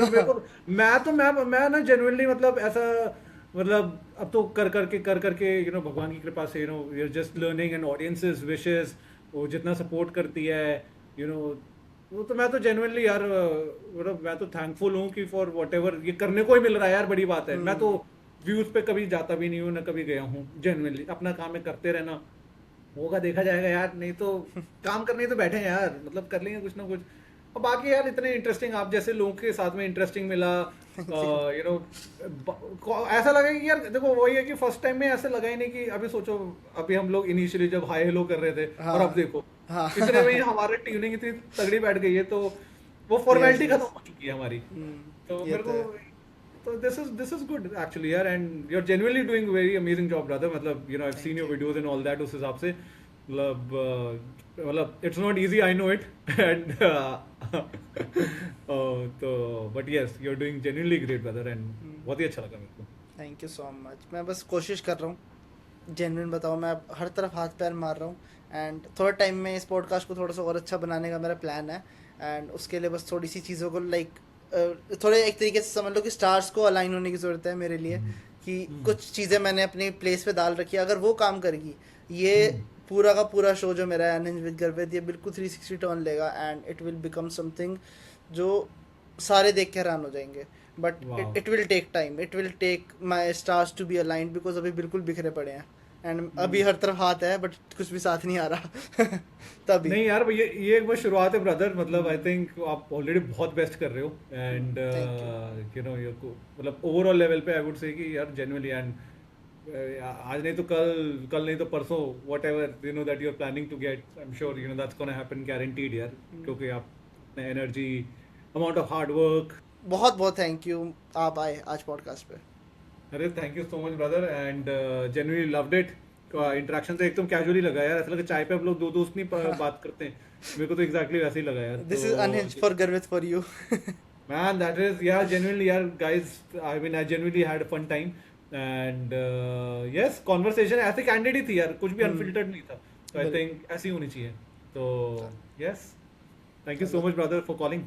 को मैं ना जेन्युइनली मतलब ऐसा, मतलब अब तो कर करके भगवान की कृपा से we are just learning and audiences wishes वो जितना सपोर्ट करती है यू नो वो तो मैं तो जेन्युइनली यार मतलब मैं तो थैंकफुल हूँ कि फॉर वॉट एवर ये करने को ही मिल रहा है यार, बड़ी बात है। मैं तो व्यूज पे कभी जाता भी नहीं हूँ ना कभी गया हूँ। जेन्युइनली अपना काम है, करते रहना, होगा देखा जाएगा यार। नहीं तो काम करने ही तो बैठे हैं यार, मतलब कर लेंगे कुछ ना कुछ। और बाकी यार इतने इंटरेस्टिंग आप जैसे लोगों के साथ में इंटरेस्टिंग मिला। ऐसा लगा कि यार देखो वही है कि फर्स्ट टाइम में ऐसे लगा ही नहीं कि अभी सोचो, अभी हम लोग इनिशियली जब हाई हेलो कर रहे थे और अब हाँ देखो हाँ इतने में ही हमारे ट्यूनिंग इतनी तगड़ी बैठ गई है, तो वो यस फॉर्मेलिटी खत्म यस, हो चुकी है हमारी। तो ये मेरे तो को है। तो दिस इज गुड एक्चुअली यार, and you are genuinely doing very amazing job brother. मतलब I have seen thank your you. Videos and all that, उस हिसाब से मतलब it's not easy, I know it and तो but yes you are doing genuinely great brother, and बहुत ही अच्छा लगा मेरे को। Thank you so much. मैं बस कोशिश कर रहा हूँ, जेन्युइन बताओ, मैं अब हर तरफ हाथ पैर मार रहा हूँ, एंड थोड़ा टाइम में इस पॉडकास्ट को थोड़ा सा और अच्छा बनाने का मेरा प्लान है। एंड उसके लिए बस थोड़ी सी चीज़ों को लाइक थोड़े एक तरीके से समझ लो कि स्टार्स को अलाइन होने की ज़रूरत है मेरे लिए, कि कुछ चीज़ें मैंने अपनी प्लेस पे डाल रखी है, अगर वो काम करेगी, ये पूरा का पूरा शो जो मेरा है अनहिंज विद गर्वित, ये बिल्कुल 360 टर्न लेगा, and it will become something जो सारे देख के हैरान हो जाएंगे। बट वाह। It will take time, it will take my stars to be aligned, because अभी बिल्कुल बिखरे पड़े हैं, एंड अभी हर तरफ हाथ है बट कुछ भी साथ नहीं आ रहा तभी। नहीं यार, ये एक बार शुरुआत है ब्रदर। मतलब आई थिंक आप ऑलरेडी बहुत बेस्ट कर रहे हो, एंड थैंक यू। मतलब ओवरऑल लेवल पे आई वुड से कि यार जेन्युइनली, एंड आज नहीं तो कल, कल नहीं तो परसों, whatever that you are planning to get, I am sure that's gonna happen guaranteed यार। क्योंकि आप energy, amount of hard work. बहुत बहुत थैंक यू, आप आए आज पॉडकास्ट पे। अरे thank you so much brother, and genuinely loved it. Interaction तो एकदम कैजुअली लगा यार, ऐसा लगा चाय पे हम लोग दो दोस्त नहीं बात करते हैं। मेरे को तो एग्जैक्टली वैसे ही लगा यार। दिस इज अनहिंज्ड फॉर गर्वित for you. Man, that is, yeah, genuinely, yeah, guys. I mean, I genuinely had a fun time, and yes, conversation ऐसे candid ही थी यार, कुछ भी unfiltered नहीं था। तो I think ऐसी होनी चाहिए। तो yes, thank you so चलो, much, brother, for calling.